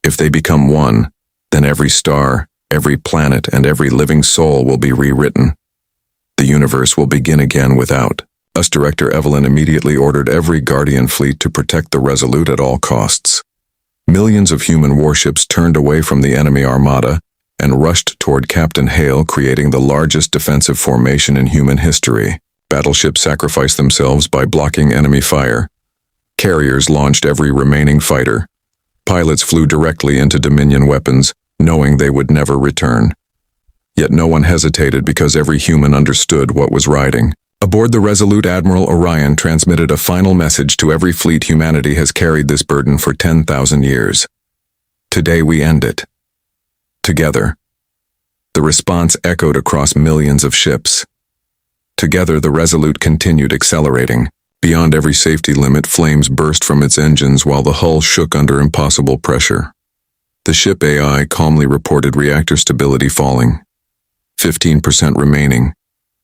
"If they become one, then every star, every planet, and every living soul will be rewritten. The universe will begin again without us." Director Evelyn immediately ordered every Guardian fleet to protect the Resolute at all costs. Millions of human warships turned away from the enemy armada and rushed toward Captain Hale, creating the largest defensive formation in human history. Battleships sacrificed themselves by blocking enemy fire. Carriers launched every remaining fighter. Pilots flew directly into Dominion weapons, knowing they would never return. Yet no one hesitated because every human understood what was riding. Aboard the Resolute, Admiral Orion transmitted a final message to every fleet: humanity has carried this burden for 10,000 years. Today we end it. Together. The response echoed across millions of ships. Together, the Resolute continued accelerating. Beyond every safety limit, flames burst from its engines while the hull shook under impossible pressure. The ship AI calmly reported reactor stability falling. 15% remaining.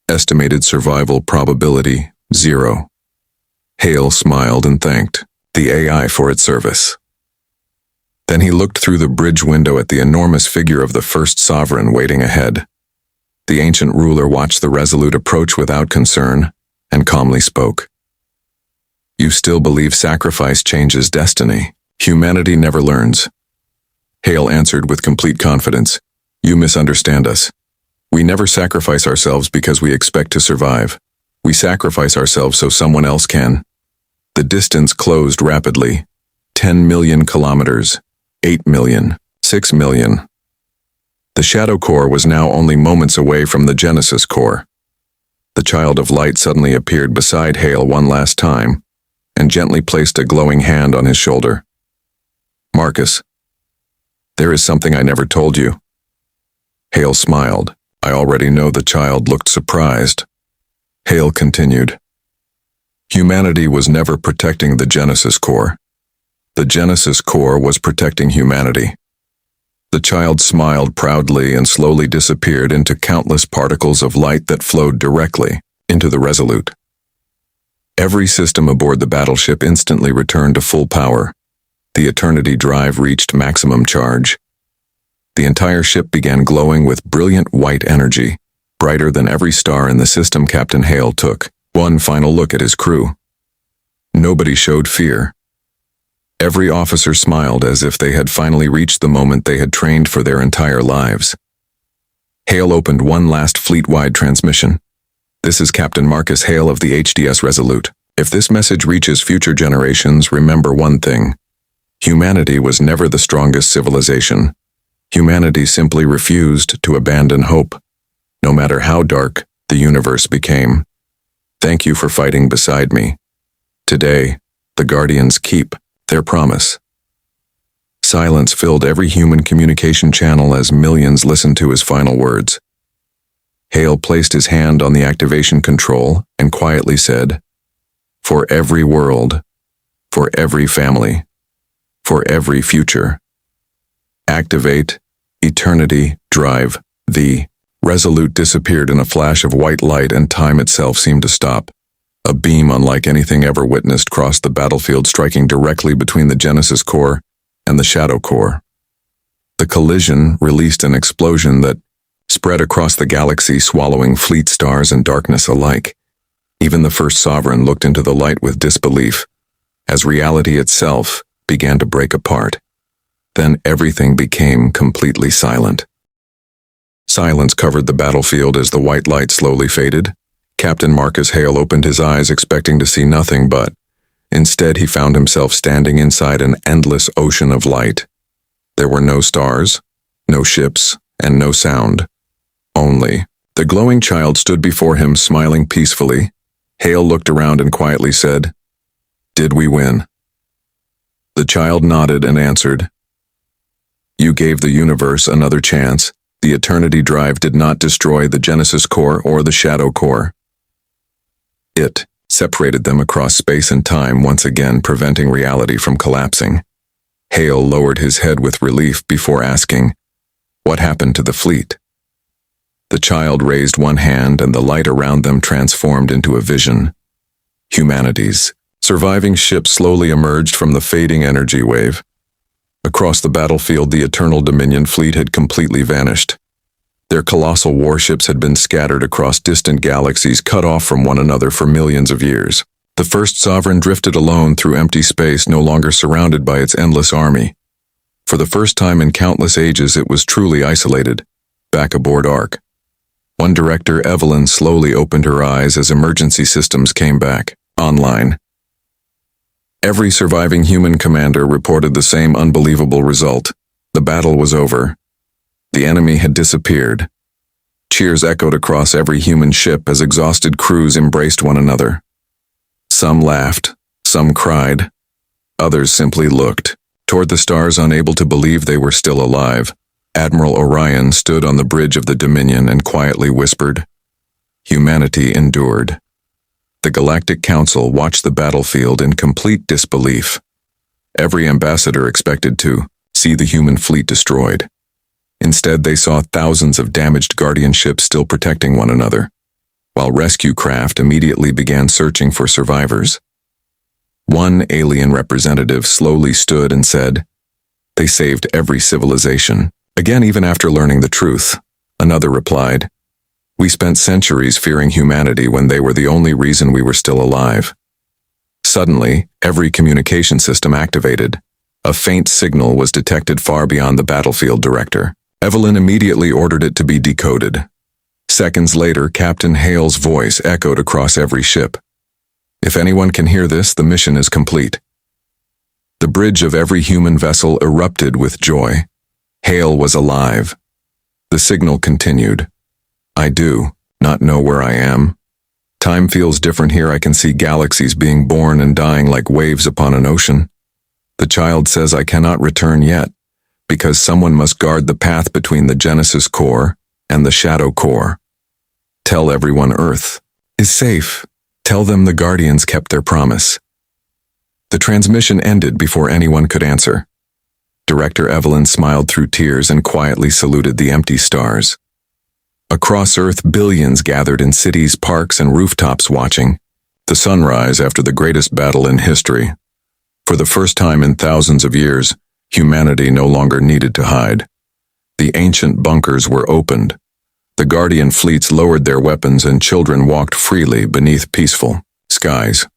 Estimated survival probability, 0. Hale smiled and thanked the AI for its service. Then he looked through the bridge window at the enormous figure of the first sovereign waiting ahead. The ancient ruler watched the Resolute approach without concern and calmly spoke. You still believe sacrifice changes destiny? Humanity never learns. Hale answered with complete confidence. You misunderstand us. We never sacrifice ourselves because we expect to survive. We sacrifice ourselves so someone else can. The distance closed rapidly. 10 million kilometers. 8 million. 6 million. The Shadow Core was now only moments away from the Genesis Core. The Child of Light suddenly appeared beside Hale one last time and gently placed a glowing hand on his shoulder. Marcus, there is something I never told you. Hale smiled. I already know. The child looked surprised. Hale continued. Humanity was never protecting the Genesis Core. The Genesis Core was protecting humanity. The child smiled proudly and slowly disappeared into countless particles of light that flowed directly into the Resolute. Every system aboard the battleship instantly returned to full power. The Eternity Drive reached maximum charge. The entire ship began glowing with brilliant white energy, brighter than every star in the system. Captain Hale took one final look at his crew. Nobody showed fear. Every officer smiled as if they had finally reached the moment they had trained for their entire lives. Hale opened one last fleet-wide transmission. This is Captain Marcus Hale of the HDS Resolute. If this message reaches future generations, remember one thing. Humanity was never the strongest civilization. Humanity simply refused to abandon hope, no matter how dark the universe became. Thank you for fighting beside me. Today, the Guardians keep their promise. Silence filled every human communication channel as millions listened to his final words. Hale placed his hand on the activation control and quietly said, For every world, for every family, for every future. Activate, Eternity Drive. The Resolute disappeared in a flash of white light and time itself seemed to stop. A beam unlike anything ever witnessed crossed the battlefield, striking directly between the Genesis Core and the Shadow Core. The collision released an explosion that spread across the galaxy, swallowing fleet stars and darkness alike. Even the first sovereign looked into the light with disbelief, as reality itself began to break apart. Then everything became completely silent. Silence covered the battlefield as the white light slowly faded. Captain Marcus Hale opened his eyes expecting to see nothing, but instead he found himself standing inside an endless ocean of light. There were no stars, no ships, and no sound. Only the glowing child stood before him, smiling peacefully. Hale looked around and quietly said, Did we win? The child nodded and answered, You gave the universe another chance. The Eternity Drive did not destroy the Genesis Core or the Shadow Core. It separated them across space and time, once again preventing reality from collapsing. Hale lowered his head with relief before asking, What happened to the fleet? The child raised one hand and the light around them transformed into a vision. Humanity's surviving ship slowly emerged from the fading energy wave. Across the battlefield, the Eternal Dominion fleet had completely vanished. Their colossal warships had been scattered across distant galaxies, cut off from one another for millions of years. The first sovereign drifted alone through empty space, no longer surrounded by its endless army. For the first time in countless ages, it was truly isolated, back aboard Ark. One director, Evelyn, slowly opened her eyes as emergency systems came back online. Every surviving human commander reported the same unbelievable result. The battle was over. The enemy had disappeared. Cheers echoed across every human ship as exhausted crews embraced one another. Some laughed, some cried, others simply looked toward the stars, unable to believe they were still alive. Admiral Orion stood on the bridge of the Dominion and quietly whispered, Humanity endured. The Galactic Council watched the battlefield in complete disbelief. Every ambassador expected to see the human fleet destroyed. Instead, they saw thousands of damaged Guardian ships still protecting one another, while rescue craft immediately began searching for survivors. One alien representative slowly stood and said, "They saved every civilization." Again, even after learning the truth, another replied, "We spent centuries fearing humanity when they were the only reason we were still alive." Suddenly, every communication system activated. A faint signal was detected far beyond the battlefield director. Evelyn immediately ordered it to be decoded. Seconds later, Captain Hale's voice echoed across every ship. "If anyone can hear this, the mission is complete." The bridge of every human vessel erupted with joy. Hale was alive. The signal continued. "I do not know where I am. Time feels different here. I can see galaxies being born and dying like waves upon an ocean. The child says I cannot return yet, because someone must guard the path between the Genesis core and the Shadow core. Tell everyone Earth is safe. Tell them the Guardians kept their promise." The transmission ended before anyone could answer. Director Evelyn smiled through tears and quietly saluted the empty stars. Across Earth, billions gathered in cities, parks, and rooftops watching the sunrise after the greatest battle in history. For the first time in thousands of years, humanity no longer needed to hide. The ancient bunkers were opened. The Guardian fleets lowered their weapons and children walked freely beneath peaceful skies.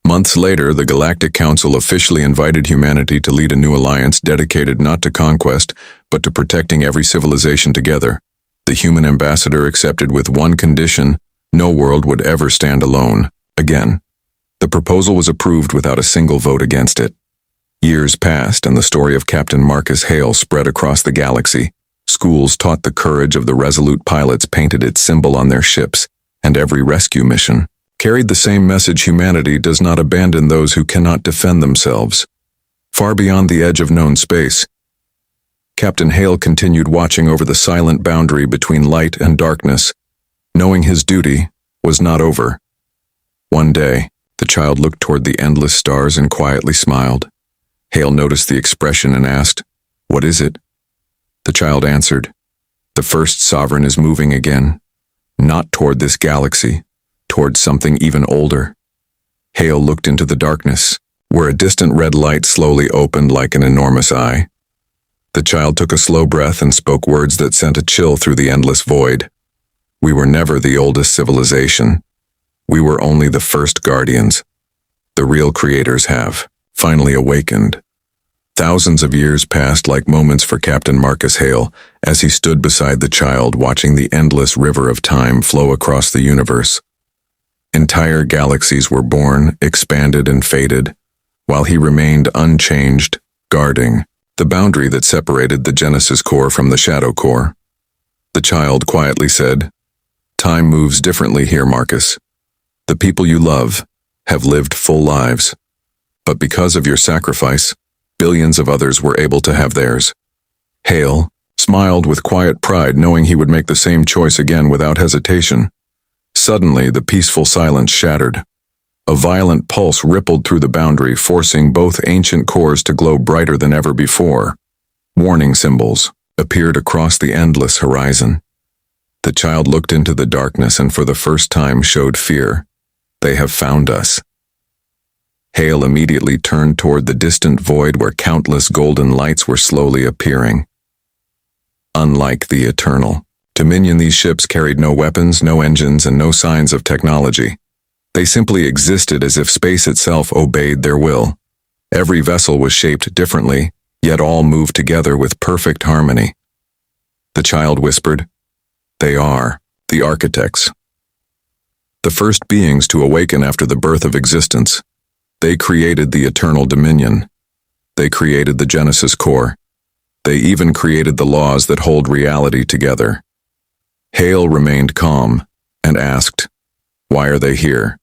Months later, the Galactic Council officially invited humanity to lead a new alliance dedicated not to conquest, but to protecting every civilization together. The human ambassador accepted with one condition: no world would ever stand alone again. The proposal was approved without a single vote against it. Years passed, and the story of Captain Marcus Hale spread across the galaxy. Schools taught the courage of the Resolute pilots, painted its symbol on their ships, and every rescue mission carried the same message: humanity does not abandon those who cannot defend themselves. Far beyond the edge of known space, Captain Hale continued watching over the silent boundary between light and darkness, knowing his duty was not over. One day, the child looked toward the endless stars and quietly smiled. Hale noticed the expression and asked, "What is it?" The child answered, "The first sovereign is moving again, not toward this galaxy, toward something even older." Hale looked into the darkness, where a distant red light slowly opened like an enormous eye. The child took a slow breath and spoke words that sent a chill through the endless void. "We were never the oldest civilization. We were only the first guardians. The real creators have finally awakened." Thousands of years passed like moments for Captain Marcus Hale as he stood beside the child, watching the endless river of time flow across the universe. Entire galaxies were born, expanded, and faded, while he remained unchanged, guarding the boundary that separated the Genesis core from the Shadow core. The child quietly said, "Time moves differently here, Marcus. The people you love have lived full lives, but because of your sacrifice, billions of others were able to have theirs." Hale smiled with quiet pride, knowing he would make the same choice again without hesitation. Suddenly, the peaceful silence shattered. A violent pulse rippled through the boundary, forcing both ancient cores to glow brighter than ever before. Warning symbols appeared across the endless horizon. The child looked into the darkness and for the first time showed fear. "They have found us." Hale immediately turned toward the distant void where countless golden lights were slowly appearing. Unlike the Eternal Dominion, these ships carried no weapons, no engines, and no signs of technology. They simply existed as if space itself obeyed their will. Every vessel was shaped differently, yet all moved together with perfect harmony. The child whispered, "They are the architects. The first beings to awaken after the birth of existence. They created the Eternal Dominion. They created the Genesis core. They even created the laws that hold reality together." Hale remained calm and asked, "Why are they here?"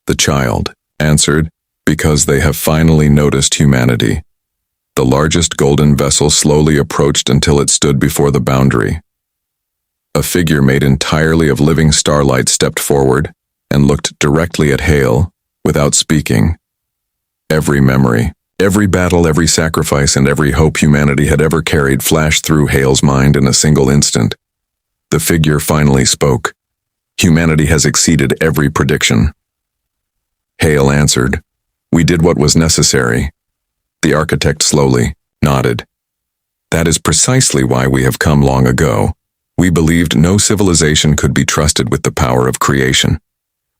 The child answered, "Because they have finally noticed humanity." The largest golden vessel slowly approached until it stood before the boundary. A figure made entirely of living starlight stepped forward. and looked directly at Hale, without speaking. Every memory, every battle, every sacrifice, and every hope humanity had ever carried flashed through Hale's mind in a single instant. The figure finally spoke. Humanity has exceeded every prediction. Hale answered, "We did what was necessary." The architect slowly nodded. "That is precisely why we have come long ago. We believed no civilization could be trusted with the power of creation.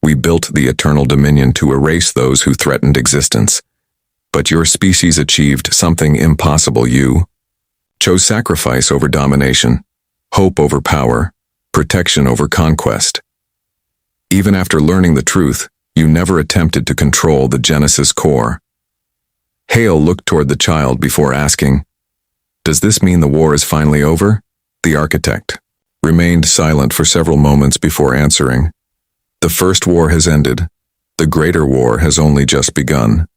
We built the eternal dominion to erase those who threatened existence. But your species achieved something impossible. You chose sacrifice over domination, hope over power, protection over conquest. Even after learning the truth, you never attempted to control the Genesis core." Hale looked toward the child before asking, "Does this mean the war is finally over?" The architect remained silent for several moments before answering. "The first war has ended. The greater war has only just begun."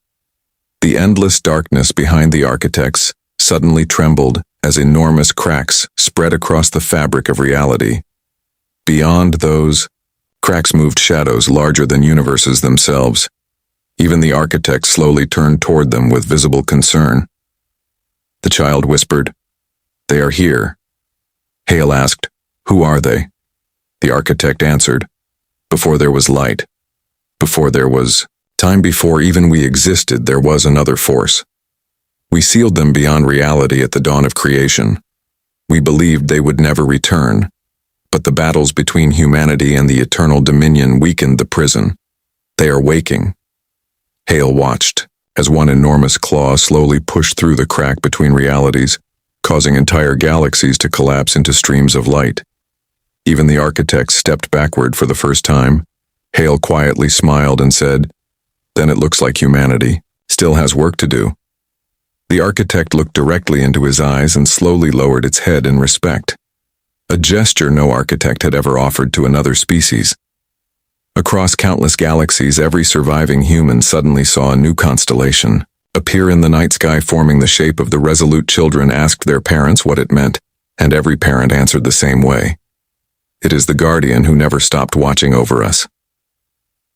The endless darkness behind the architects suddenly trembled as enormous cracks spread across the fabric of reality. Beyond those cracks moved shadows larger than universes themselves. Even the architect slowly turned toward them with visible concern. The child whispered, "They are here." Hale asked, "Who are they?" The architect answered, "Before there was light, before there was time, before even we existed, there was another force. We sealed them beyond reality at the dawn of creation. We believed they would never return, but the battles between humanity and the eternal dominion weakened the prison. They are waking." Hale watched as one enormous claw slowly pushed through the crack between realities, causing entire galaxies to collapse into streams of light. Even the architects stepped backward for the first time. Hale quietly smiled and said, "Then it looks like humanity still has work to do." The architect looked directly into his eyes and slowly lowered its head in respect, a gesture no architect had ever offered to another species. Across countless galaxies, every surviving human suddenly saw a new constellation appear in the night sky, forming the shape of the Resolute. Children asked their parents what it meant, and every parent answered the same way. "It is the guardian who never stopped watching over us."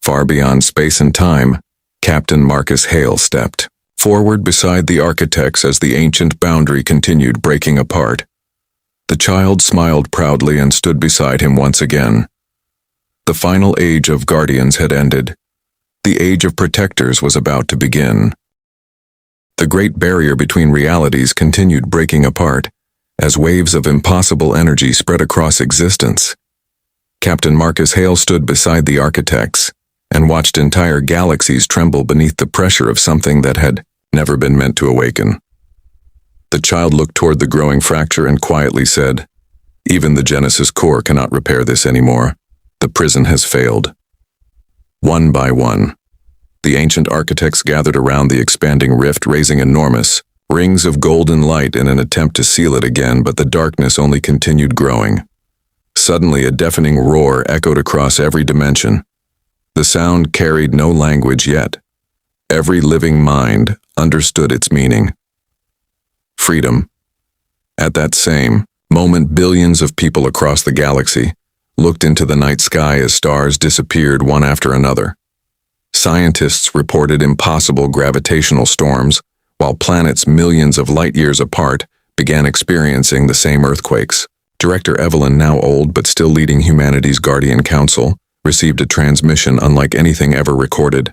Far beyond space and time, Captain Marcus Hale stepped forward beside the architects as the ancient boundary continued breaking apart. The child smiled proudly and stood beside him once again. The final age of guardians had ended. The age of protectors was about to begin. The great barrier between realities continued breaking apart as waves of impossible energy spread across existence. Captain Marcus Hale stood beside the architects and watched entire galaxies tremble beneath the pressure of something that had never been meant to awaken. The child looked toward the growing fracture and quietly said, "Even the Genesis core cannot repair this anymore. The prison has failed." One by one, the ancient architects gathered around the expanding rift, raising enormous rings of golden light in an attempt to seal it again, but the darkness only continued growing. Suddenly, a deafening roar echoed across every dimension. The sound carried no language yet. Every living mind understood its meaning. Freedom. At that same moment, billions of people across the galaxy looked into the night sky as stars disappeared one after another. Scientists reported impossible gravitational storms, while planets millions of light years apart began experiencing the same earthquakes. Director Evelyn, now old but still leading humanity's guardian council, received a transmission unlike anything ever recorded.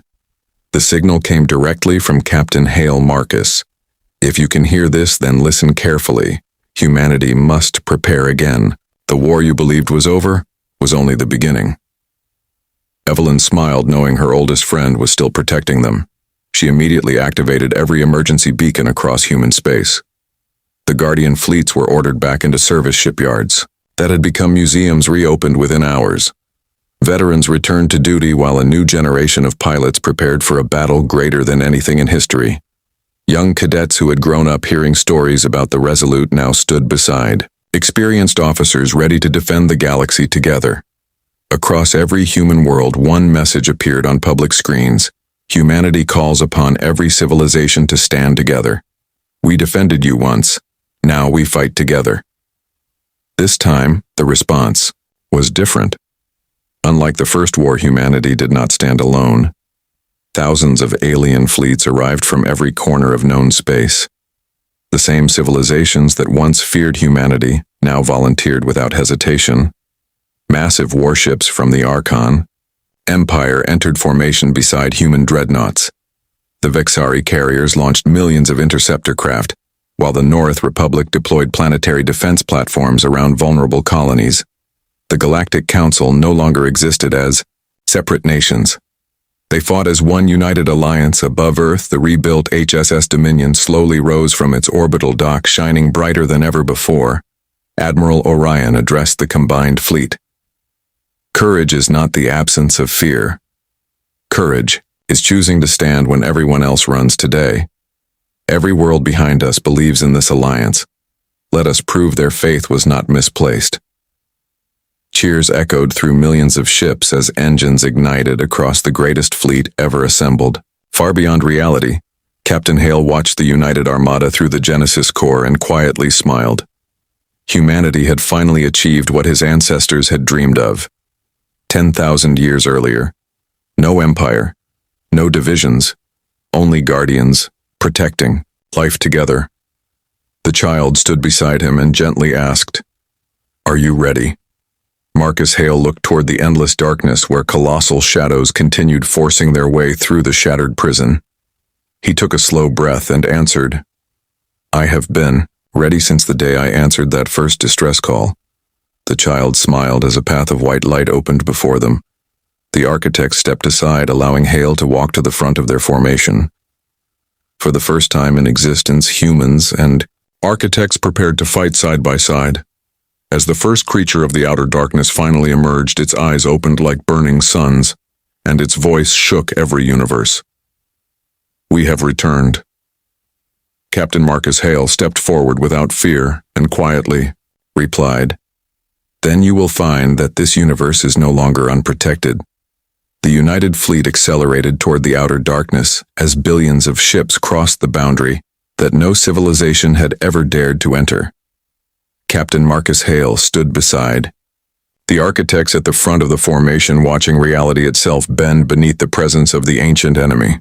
The signal came directly from Captain Hale Marcus. "If you can hear this, then listen carefully. Humanity must prepare again. The war you believed was over was only the beginning." Evelyn smiled, knowing her oldest friend was still protecting them. She immediately activated every emergency beacon across human space. The Guardian fleets were ordered back into service. Shipyards that had become museums reopened within hours. Veterans returned to duty while a new generation of pilots prepared for a battle greater than anything in history. Young cadets who had grown up hearing stories about the Resolute now stood beside experienced officers ready to defend the galaxy together. Across every human world, one message appeared on public screens. Humanity calls upon every civilization to stand together. We defended you once. Now we fight together. This time, the response was different. Unlike the First War, humanity did not stand alone. Thousands of alien fleets arrived from every corner of known space. The same civilizations that once feared humanity now volunteered without hesitation. Massive warships from the Archon Empire entered formation beside human dreadnoughts. The Vexari carriers launched millions of interceptor craft, while the North Republic deployed planetary defense platforms around vulnerable colonies. The Galactic Council no longer existed as separate nations. They fought as one united alliance. Above Earth, the rebuilt HSS Dominion slowly rose from its orbital dock, shining brighter than ever before. Admiral Orion addressed the combined fleet. Courage is not the absence of fear. Courage is choosing to stand when everyone else runs today. Every world behind us believes in this alliance. Let us prove their faith was not misplaced. Cheers echoed through millions of ships as engines ignited across the greatest fleet ever assembled. Far beyond reality, Captain Hale watched the united armada through the Genesis core and quietly smiled. Humanity had finally achieved what his ancestors had dreamed of. 10,000 years earlier. No empire, no divisions, only guardians, protecting life together. The child stood beside him and gently asked, "Are you ready?" Marcus Hale looked toward the endless darkness where colossal shadows continued forcing their way through the shattered prison. He took a slow breath and answered, "I have been ready since the day I answered that first distress call." The child smiled as a path of white light opened before them. The architects stepped aside, allowing Hale to walk to the front of their formation. For the first time in existence, humans and architects prepared to fight side by side. As the first creature of the outer darkness finally emerged, its eyes opened like burning suns, and its voice shook every universe. "We have returned." Captain Marcus Hale stepped forward without fear and quietly replied, "Then you will find that this universe is no longer unprotected." The United Fleet accelerated toward the outer darkness as billions of ships crossed the boundary that no civilization had ever dared to enter. Captain Marcus Hale stood beside the architects at the front of the formation, watching reality itself bend beneath the presence of the ancient enemy.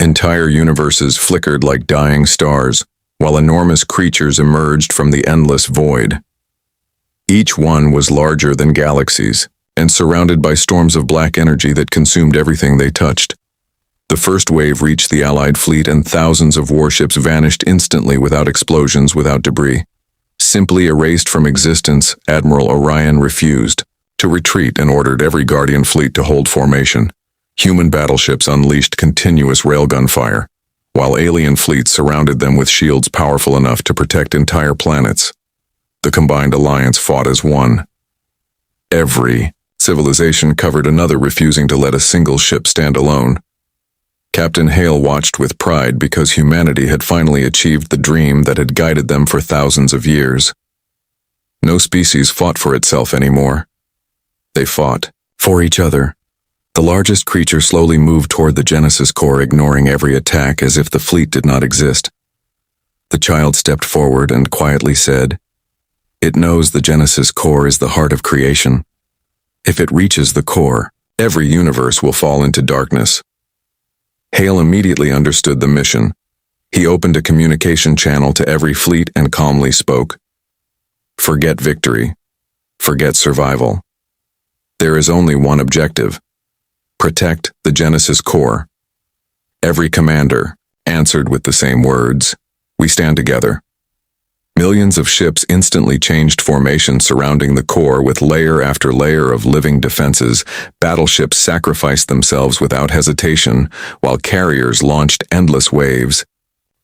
Entire universes flickered like dying stars, while enormous creatures emerged from the endless void. Each one was larger than galaxies, and surrounded by storms of black energy that consumed everything they touched. The first wave reached the Allied fleet, and thousands of warships vanished instantly without explosions, without debris. Simply erased from existence, Admiral Orion refused to retreat and ordered every Guardian fleet to hold formation. Human battleships unleashed continuous railgun fire, while alien fleets surrounded them with shields powerful enough to protect entire planets. The combined alliance fought as one. Every civilization covered another, refusing to let a single ship stand alone. Captain Hale watched with pride because humanity had finally achieved the dream that had guided them for thousands of years. No species fought for itself anymore. They fought for each other. The largest creature slowly moved toward the Genesis core, ignoring every attack as if the fleet did not exist. The child stepped forward and quietly said, "It knows the Genesis core is the heart of creation. If it reaches the core, every universe will fall into darkness." Hale immediately understood the mission. He opened a communication channel to every fleet and calmly spoke. "Forget victory. Forget survival. There is only one objective. Protect the Genesis core." Every commander answered with the same words, "We stand together." Millions of ships instantly changed formation surrounding the core with layer after layer of living defenses. Battleships sacrificed themselves without hesitation, while carriers launched endless waves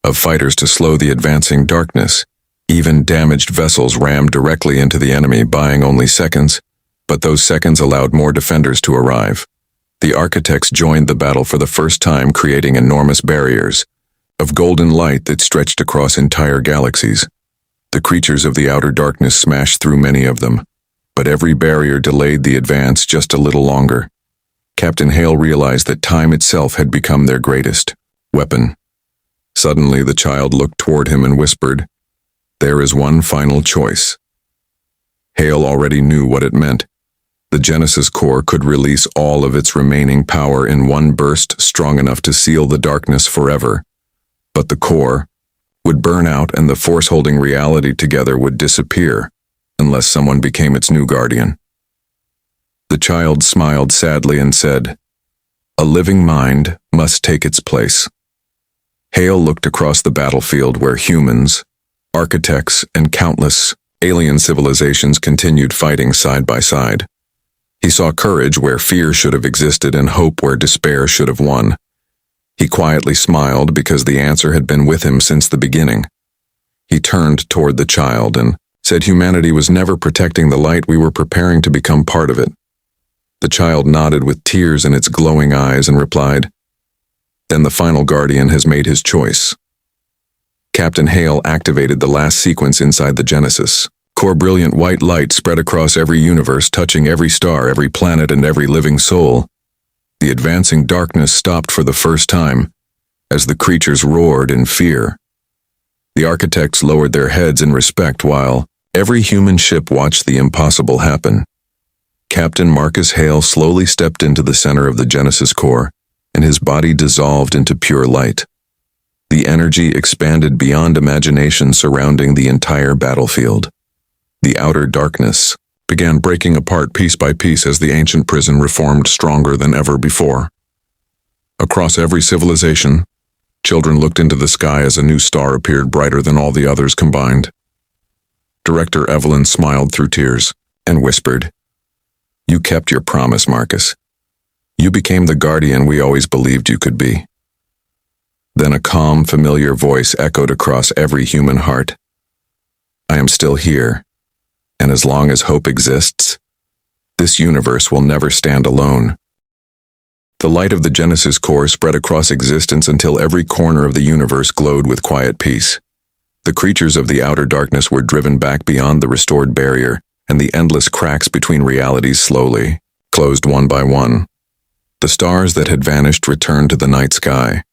of fighters to slow the advancing darkness. Even damaged vessels rammed directly into the enemy, buying only seconds, but those seconds allowed more defenders to arrive. The architects joined the battle for the first time, creating enormous barriers of golden light that stretched across entire galaxies. The creatures of the outer darkness smashed through many of them, but every barrier delayed the advance just a little longer. Captain Hale realized that time itself had become their greatest weapon. Suddenly, the child looked toward him and whispered, "There is one final choice." Hale already knew what it meant. The Genesis core could release all of its remaining power in one burst strong enough to seal the darkness forever. But the core would burn out and the force holding reality together would disappear unless someone became its new guardian. The child smiled sadly and said, "A living mind must take its place." Hale looked across the battlefield where humans, architects, and countless alien civilizations continued fighting side by side. He saw courage where fear should have existed and hope where despair should have won. He quietly smiled because the answer had been with him since the beginning. He turned toward the child and said humanity was never protecting the light, we were preparing to become part of it. The child nodded with tears in its glowing eyes and replied, "Then the final guardian has made his choice." Captain Hale activated the last sequence inside the Genesis. Core brilliant white light spread across every universe, touching every star, every planet, and every living soul. The advancing darkness stopped for the first time, as the creatures roared in fear. The architects lowered their heads in respect while every human ship watched the impossible happen. Captain Marcus Hale slowly stepped into the center of the Genesis core, and his body dissolved into pure light. The energy expanded beyond imagination, surrounding the entire battlefield. The outer darkness began breaking apart piece by piece as the ancient prison reformed stronger than ever before. Across every civilization, children looked into the sky as a new star appeared brighter than all the others combined. Director Evelyn smiled through tears and whispered, "You kept your promise, Marcus. You became the guardian we always believed you could be." Then a calm, familiar voice echoed across every human heart. "I am still here. And as long as hope exists, this universe will never stand alone." The light of the Genesis core spread across existence until every corner of the universe glowed with quiet peace. The creatures of the outer darkness were driven back beyond the restored barrier, and the endless cracks between realities slowly closed one by one. The stars that had vanished returned to the night sky.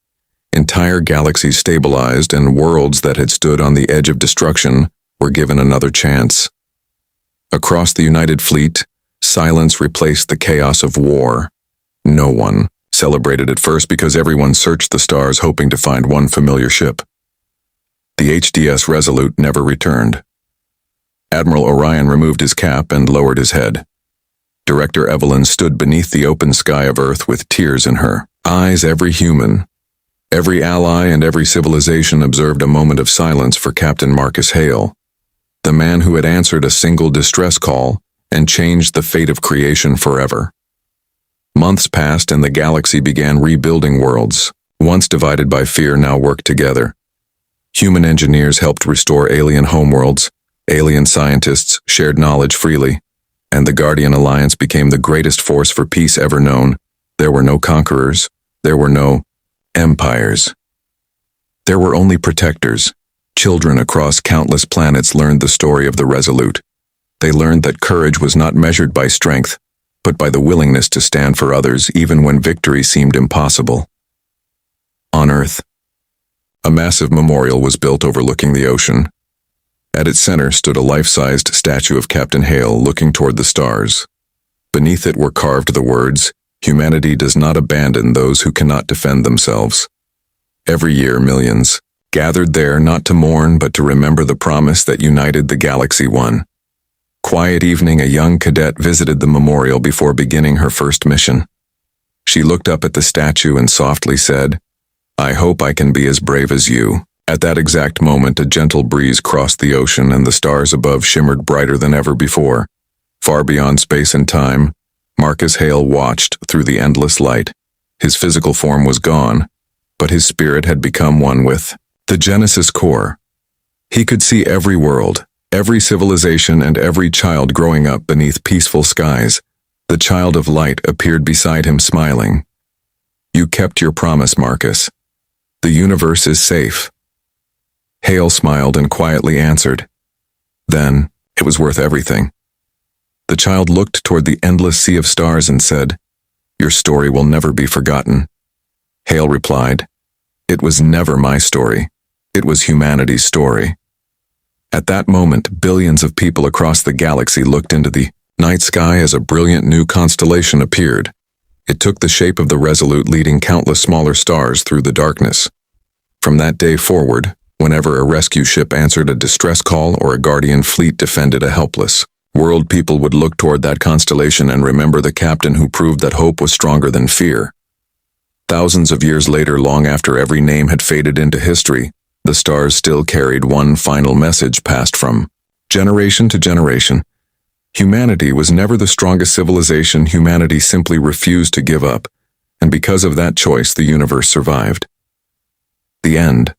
Entire galaxies stabilized, and worlds that had stood on the edge of destruction were given another chance. Across the United Fleet, silence replaced the chaos of war. No one celebrated at first because everyone searched the stars hoping to find one familiar ship. The HDS Resolute never returned. Admiral Orion removed his cap and lowered his head. Director Evelyn stood beneath the open sky of Earth with tears in her eyes. Every human, every ally, and every civilization observed a moment of silence for Captain Marcus Hale, the man who had answered a single distress call and changed the fate of creation forever. Months passed and the galaxy began rebuilding. Worlds, once divided by fear, now worked together. Human engineers helped restore alien homeworlds, alien scientists shared knowledge freely, and the Guardian Alliance became the greatest force for peace ever known. There were no conquerors, there were no empires. There were only protectors. Children across countless planets learned the story of the Resolute. They learned that courage was not measured by strength, but by the willingness to stand for others even when victory seemed impossible. On Earth, a massive memorial was built overlooking the ocean. At its center stood a life-sized statue of Captain Hale looking toward the stars. Beneath it were carved the words, "Humanity does not abandon those who cannot defend themselves." Every year, millions gathered there not to mourn but to remember the promise that united the galaxy one. Quiet evening, a young cadet visited the memorial before beginning her first mission. She looked up at the statue and softly said, "I hope I can be as brave as you." At that exact moment, a gentle breeze crossed the ocean and the stars above shimmered brighter than ever before. Far beyond space and time, Marcus Hale watched through the endless light. His physical form was gone, but his spirit had become one with the Genesis core. He could see every world, every civilization, and every child growing up beneath peaceful skies. The child of light appeared beside him smiling. "You kept your promise, Marcus. The universe is safe." Hale smiled and quietly answered, "Then, it was worth everything." The child looked toward the endless sea of stars and said, "Your story will never be forgotten." Hale replied, "It was never my story. It was humanity's story." At that moment, billions of people across the galaxy looked into the night sky as a brilliant new constellation appeared. It took the shape of the Resolute, leading countless smaller stars through the darkness. From that day forward, whenever a rescue ship answered a distress call or a Guardian fleet defended a helpless world, people would look toward that constellation and remember the captain who proved that hope was stronger than fear. Thousands of years later, long after every name had faded into history, the stars still carried one final message passed from generation to generation. Humanity was never the strongest civilization. Humanity simply refused to give up, and because of that choice, the universe survived. The end.